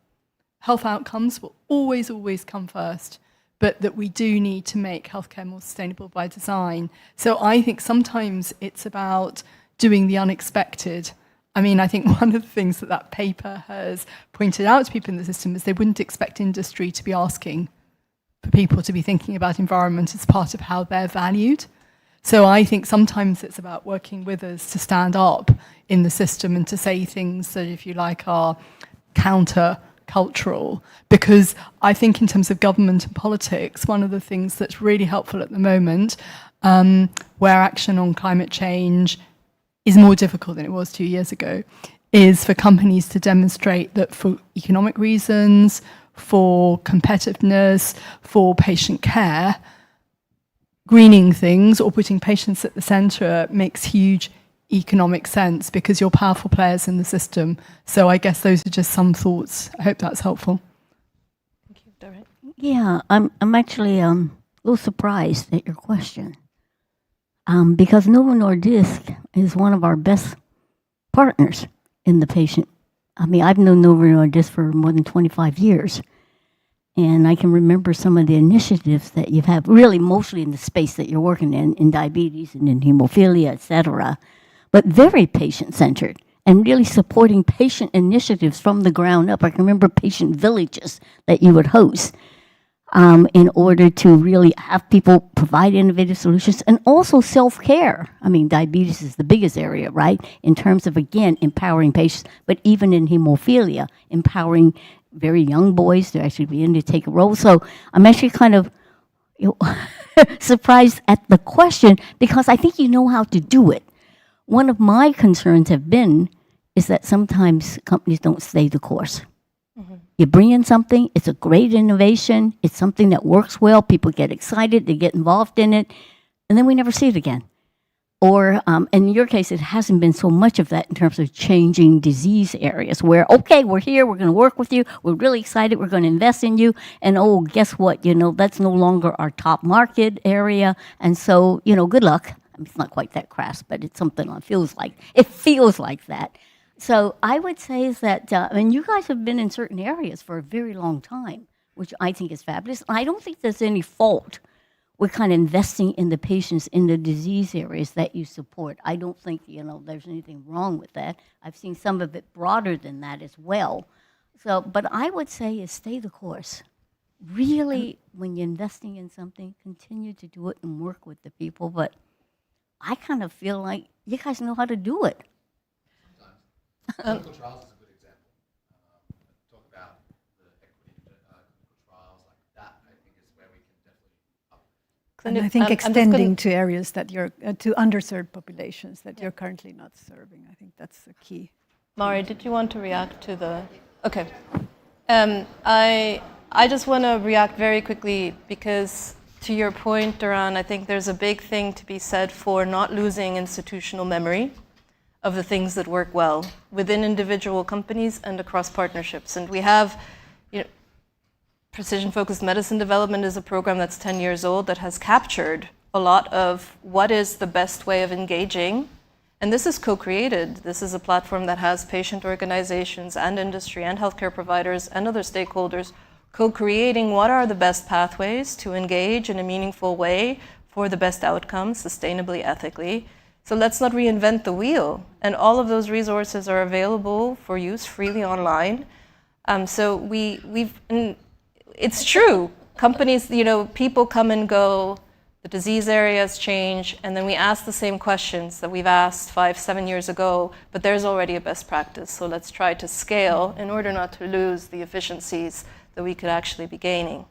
Health outcomes will always come first, but that we do need to make healthcare more sustainable by design. So I think sometimes it's about doing the unexpected. I think one of the things that paper has pointed out to people in the system is they wouldn't expect industry to be asking for people to be thinking about environment as part of how they're valued. So I think sometimes it's about working with us to stand up in the system and to say things that, if you like, are counter-cultural. Because I think in terms of government and politics, one of the things that's really helpful at the moment, where action on climate change is more difficult than it was 2 years ago, is for companies to demonstrate that for economic reasons, for competitiveness, for patient care, greening things or putting patients at the centre makes huge economic sense, because you're powerful players in the system. So I guess those are just some thoughts. I hope that's helpful. Thank you, Doreen. Yeah, I'm actually a little surprised at your question. Because Novo Nordisk is one of our best partners in the patient. I've known Novo Nordisk for more than 25 years. And I can remember some of the initiatives that you've had, really mostly in the space that you're working in diabetes and in hemophilia, et cetera. but very patient-centered and really supporting patient initiatives from the ground up. I can remember patient villages that you would host in order to really have people provide innovative solutions, and also self-care. I mean, diabetes is the biggest area, right? In terms of, again, empowering patients, but even in hemophilia, empowering very young boys to actually begin to take a role. So I'm actually kind of surprised at the question, because I think you know how to do it. One of my concerns have been is that sometimes companies don't stay the course. You bring in something, it's a great innovation, it's something that works well, people get excited, they get involved in it, and then we never see it again. Or in your case, it hasn't been so much of that in terms of changing disease areas where, okay, we're here, we're going to work with you, we're really excited, we're going to invest in you, and oh, guess what, that's no longer our top market area, and so, good luck. I mean, it's not quite that crass, but it's something that feels like that. So I would say is that, you guys have been in certain areas for a very long time, which I think is fabulous. I don't think there's any fault with kind of investing in the patients in the disease areas that you support. I don't think, there's anything wrong with that. I've seen some of it broader than that as well. So, but I would say is stay the course. Really, when you're investing in something, continue to do it and work with the people. But I kind of feel like you guys know how to do it. Clinical trials is a good example. Talk about the equity clinical trials, like that, I think is where we can definitely And I think extending to areas that you're, to underserved populations that you're currently not serving. I think that's the key. Mari, did you want to react to the... Okay. I just want to react very quickly because to your point, Duran, I think there's a big thing to be said for not losing institutional memory of the things that work well within individual companies and across partnerships. And we have, precision-focused medicine development is a program that's 10 years old that has captured a lot of what is the best way of engaging. And this is co-created. This is a platform that has patient organizations and industry and healthcare providers and other stakeholders co-creating what are the best pathways to engage in a meaningful way for the best outcomes, sustainably, ethically. So let's not reinvent the wheel. And all of those resources are available for use freely online. So it's true. Companies, people come and go, the disease areas change, and then we ask the same questions that we've asked 5-7 years ago, but there's already a best practice. So let's try to scale in order not to lose the efficiencies that we could actually be gaining.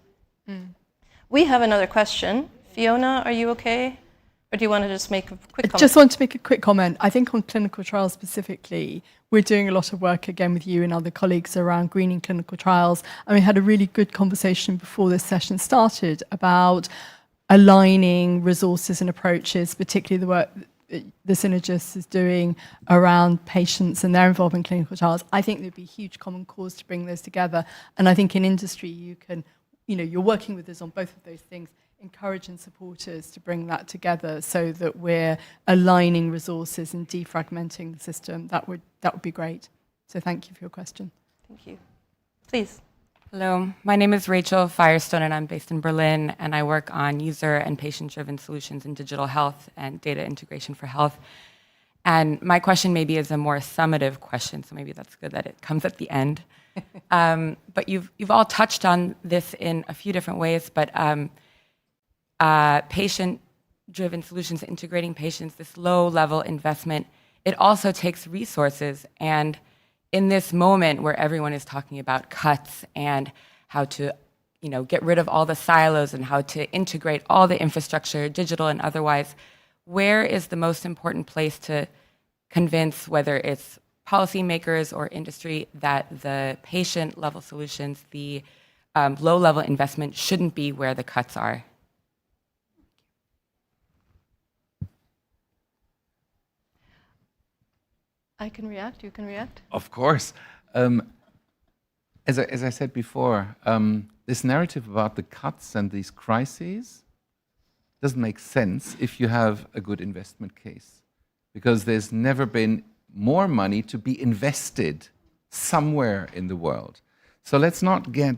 We have another question. Fiona, are you okay? Or do you want to just make a quick comment? I just want to make a quick comment. I think on clinical trials specifically, we're doing a lot of work again with you and other colleagues around greening clinical trials. And we had a really good conversation before this session started about aligning resources and approaches, particularly the work the Synergist is doing around patients and their involvement in clinical trials. I think there'd be a huge common cause to bring those together. And I think in industry, you can, you're working with us on both of those things. Encourage and support us to bring that together so that we're aligning resources and defragmenting the system. That would be great. So thank you for your question. Thank you. Please. Hello, my name is Rachel Firestone and I'm based in Berlin and I work on user and patient-driven solutions in digital health and data integration for health. And my question maybe is a more summative question, so maybe that's good that it comes at the end. But you've all touched on this in a few different ways, but patient-driven solutions, integrating patients, this low-level investment, it also takes resources. And in this moment where everyone is talking about cuts and how to, get rid of all the silos and how to integrate all the infrastructure, digital and otherwise, where is the most important place to convince, whether it's policymakers or industry, that the patient-level solutions, the low-level investment shouldn't be where the cuts are? I can react, you can react. Of course. As I said before, this narrative about the cuts and these crises doesn't make sense if you have a good investment case, because there's never been more money to be invested somewhere in the world. So let's not get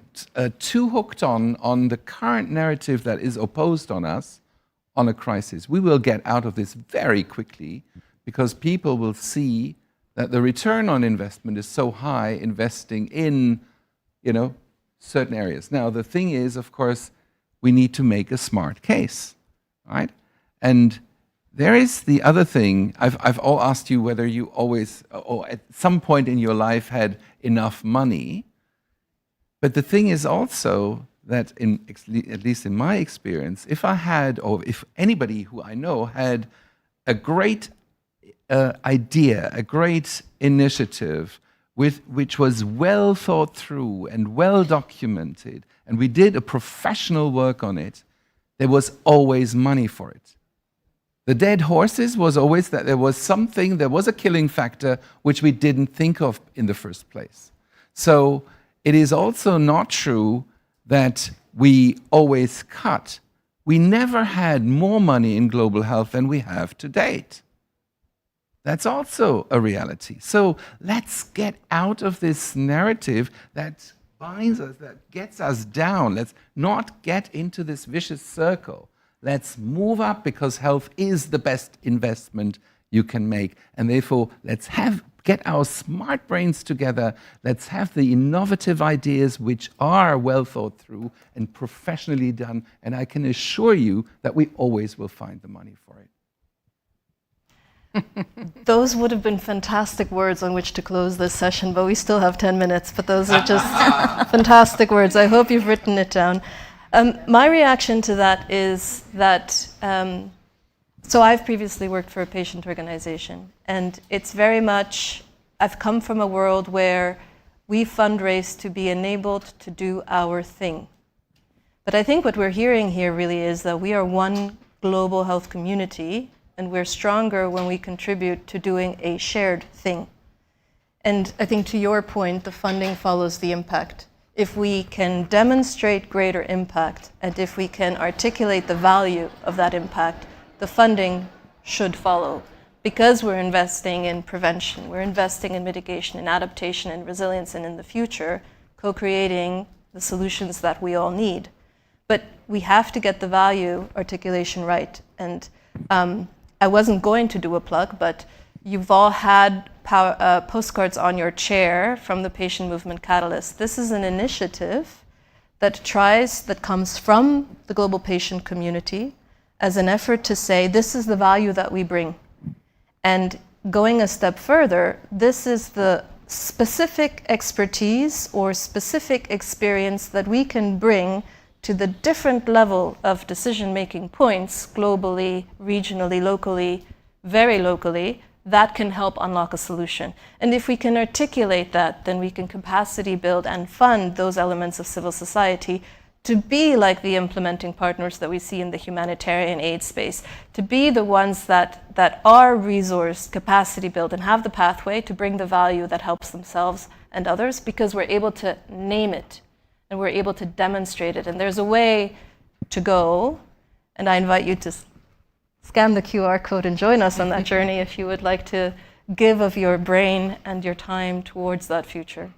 too hooked on the current narrative that is opposed on us on a crisis. We will get out of this very quickly, because people will see that the return on investment is so high investing in, certain areas. Now, the thing is, of course, we need to make a smart case, right? And there is the other thing. I've all asked you whether you always, or at some point in your life, had enough money. But the thing is also that, at least in my experience, if I had, or if anybody who I know had a great idea, a great initiative, which was well thought through and well documented, and we did a professional work on it, there was always money for it. The dead horses was always that there was a killing factor which we didn't think of in the first place. So it is also not true that we always cut. We never had more money in global health than we have to date. That's also a reality. So let's get out of this narrative that binds us, that gets us down. Let's not get into this vicious circle. Let's move up, because health is the best investment you can make. And therefore, let's get our smart brains together. Let's have the innovative ideas which are well thought through and professionally done. And I can assure you that we always will find the money for it. Those would have been fantastic words on which to close this session, but we still have 10 minutes. But those are just fantastic words. I hope you've written it down. My reaction to that is that, so I've previously worked for a patient organization, and it's very much, I've come from a world where we fundraise to be enabled to do our thing. But I think what we're hearing here really is that we are one global health community, and we're stronger when we contribute to doing a shared thing. And I think to your point, the funding follows the impact. If we can demonstrate greater impact, and if we can articulate the value of that impact, the funding should follow. Because we're investing in prevention, we're investing in mitigation, in adaptation, in resilience, and in the future, co-creating the solutions that we all need. But we have to get the value articulation right. And I wasn't going to do a plug, but you've all had postcards on your chair from the Patient Movement Catalyst. This is an initiative that comes from the global patient community as an effort to say, this is the value that we bring. And going a step further, this is the specific expertise or specific experience that we can bring to the different level of decision-making points, globally, regionally, locally, very locally, that can help unlock a solution. And if we can articulate that, then we can capacity build and fund those elements of civil society to be like the implementing partners that we see in the humanitarian aid space, to be the ones that are resourced, capacity build, and have the pathway to bring the value that helps themselves and others, because we're able to name it and we're able to demonstrate it. And there's a way to go, and I invite you to scan the QR code and join us on that journey if you would like to give of your brain and your time towards that future.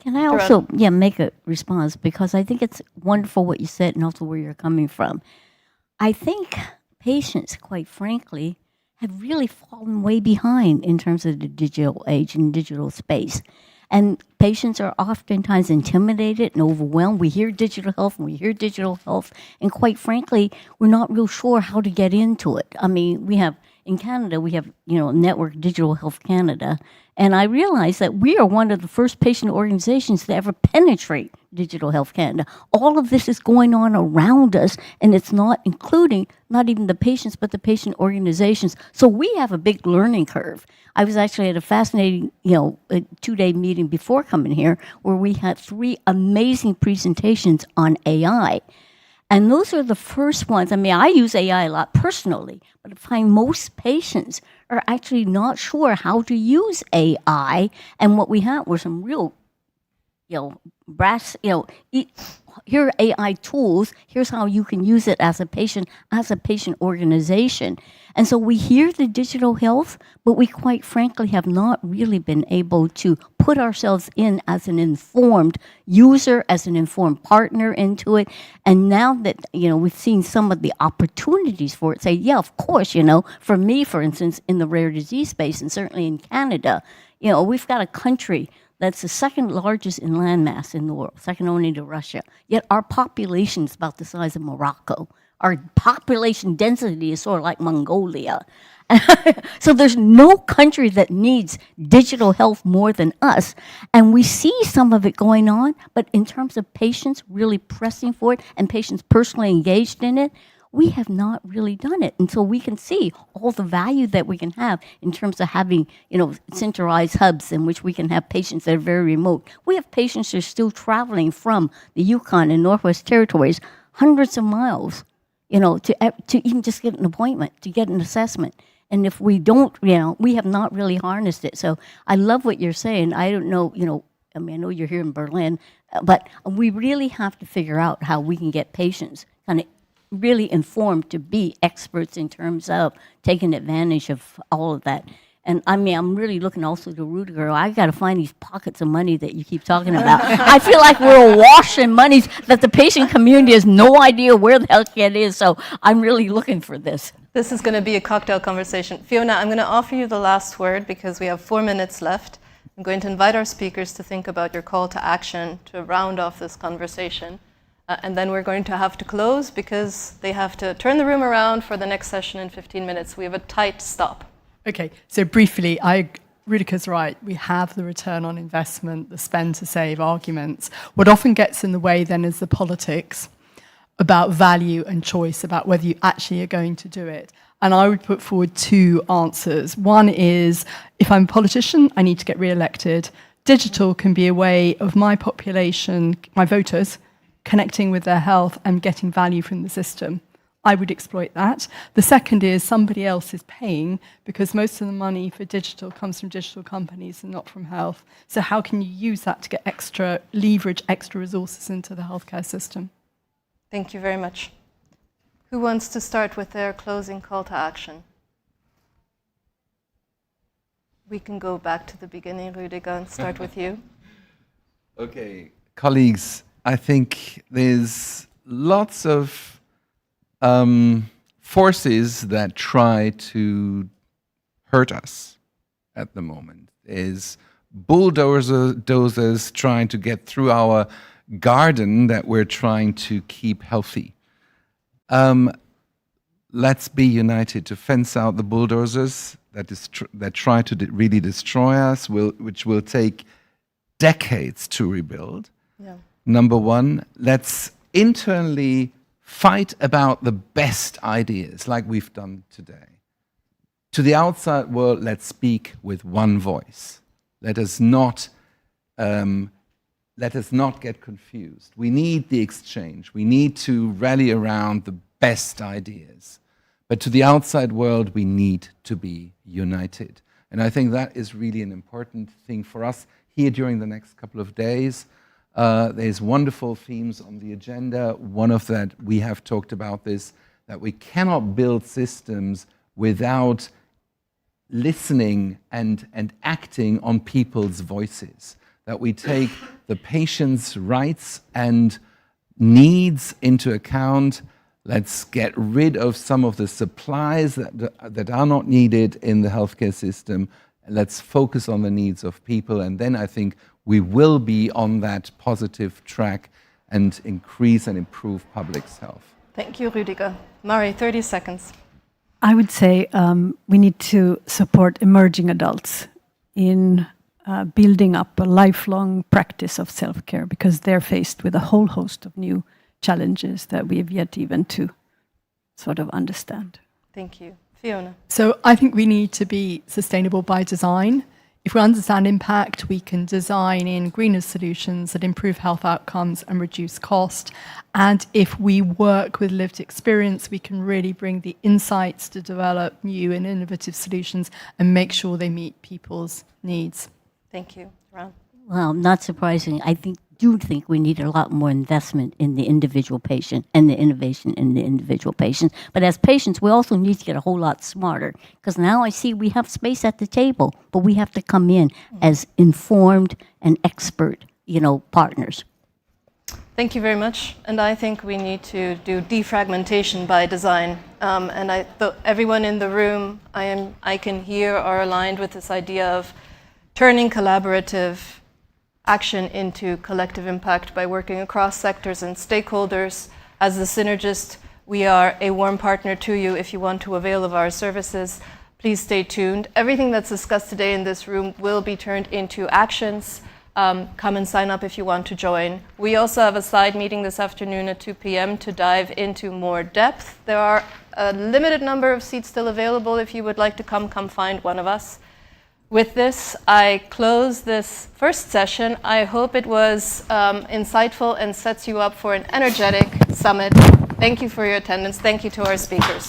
Can I also make a response? Because I think it's wonderful what you said and also where you're coming from. I think patients, quite frankly, have really fallen way behind in terms of the digital age and digital space. And patients are oftentimes intimidated and overwhelmed. We hear digital health and quite frankly, we're not real sure how to get into it. I mean, in Canada, we have, Network Digital Health Canada, and I realize that we are one of the first patient organizations to ever penetrate Digital Health Canada. All of this is going on around us, and it's not including not even the patients, but the patient organizations. So we have a big learning curve. I was actually at a fascinating, a 2-day meeting before coming here, where we had 3 amazing presentations on AI. And those are the first ones. I mean, I use AI a lot personally, but I find most patients are actually not sure how to use AI. And what we had were some real, here are AI tools. Here's how you can use it as a patient organization. And so we hear the digital health, but we quite frankly have not really been able to put ourselves in as an informed user, as an informed partner into it. And now that, we've seen some of the opportunities for it, say, yeah, of course, for me, for instance, in the rare disease space, and certainly in Canada, we've got a country that's the second largest in landmass in the world, second only to Russia. Yet our population is about the size of Morocco. Our population density is sort of like Mongolia. So there's no country that needs digital health more than us. And we see some of it going on, but in terms of patients really pressing for it and patients personally engaged in it, we have not really done it. And so we can see all the value that we can have in terms of having, centralized hubs in which we can have patients that are very remote. We have patients that are still traveling from the Yukon and Northwest Territories hundreds of miles, to even just get an appointment, to get an assessment. And if we don't, we have not really harnessed it. So I love what you're saying. I don't know, I know you're here in Berlin, but we really have to figure out how we can get patients kind of really informed to be experts in terms of taking advantage of all of that. And I'm really looking also to Rudiger. I got to find these pockets of money that you keep talking about. I feel like we're awash in monies that the patient community has no idea where the heck it is. So I'm really looking for this. This is going to be a cocktail conversation. Fiona, I'm going to offer you the last word because we have 4 minutes left. I'm going to invite our speakers to think about your call to action to round off this conversation. And then we're going to have to close because they have to turn the room around for the next session in 15 minutes. We have a tight stop. Okay, so briefly, Rudiger's right. We have the return on investment, the spend to save arguments. What often gets in the way then is the politics about value and choice, about whether you actually are going to do it. And I would put forward 2 answers. One is, if I'm a politician, I need to get re-elected. Digital can be a way of my population, my voters, connecting with their health and getting value from the system. I would exploit that. The second is somebody else is paying because most of the money for digital comes from digital companies and not from health. So how can you use that to get leverage extra resources into the healthcare system? Thank you very much. Who wants to start with their closing call to action? We can go back to the beginning, Rudiger, and start with you. Okay, colleagues, I think there's lots of forces that try to hurt us at the moment. There's bulldozers trying to get through our garden that we're trying to keep healthy. Let's be united to fence out the bulldozers that try to really destroy us, which will take decades to rebuild. Yeah. Number one, let's internally fight about the best ideas like we've done today. To the outside world, let's speak with one voice. Let us not get confused. We need the exchange. We need to rally around the best ideas. But to the outside world, we need to be united. And I think that is really an important thing for us here during the next couple of days. There's wonderful themes on the agenda. One of that, we have talked about this, that we cannot build systems without listening and acting on people's voices. That we take the patient's rights and needs into account. Let's get rid of some of the supplies that are not needed in the healthcare system. Let's focus on the needs of people. And then I think we will be on that positive track and increase and improve public health. Thank you, Rudiger. Mari, 30 seconds. I would say we need to support emerging adults in building up a lifelong practice of self-care because they're faced with a whole host of new challenges that we have yet even to sort of understand. Thank you. Fiona. So I think we need to be sustainable by design. If we understand impact, we can design in greener solutions that improve health outcomes and reduce cost. And if we work with lived experience, we can really bring the insights to develop new and innovative solutions and make sure they meet people's needs. Thank you. Ron. Well, not surprising. I think do think we need a lot more investment in the individual patient and the innovation in the individual patient. But as patients, we also need to get a whole lot smarter, because now I see we have space at the table, but we have to come in as informed and expert, partners. Thank you very much. And I think we need to do defragmentation by design. And everyone in the room, I can hear, are aligned with this idea of turning collaborative action into collective impact by working across sectors and stakeholders. As the Synergist, we are a warm partner to you. If you want to avail of our services, please stay tuned. Everything that's discussed today in this room will be turned into actions. Come and sign up if you want to join. We also have a side meeting this afternoon at 2 p.m. to dive into more depth. There are a limited number of seats still available. If you would like to come find one of us. With this, I close this first session. I hope it was insightful and sets you up for an energetic summit. Thank you for your attendance. Thank you to our speakers.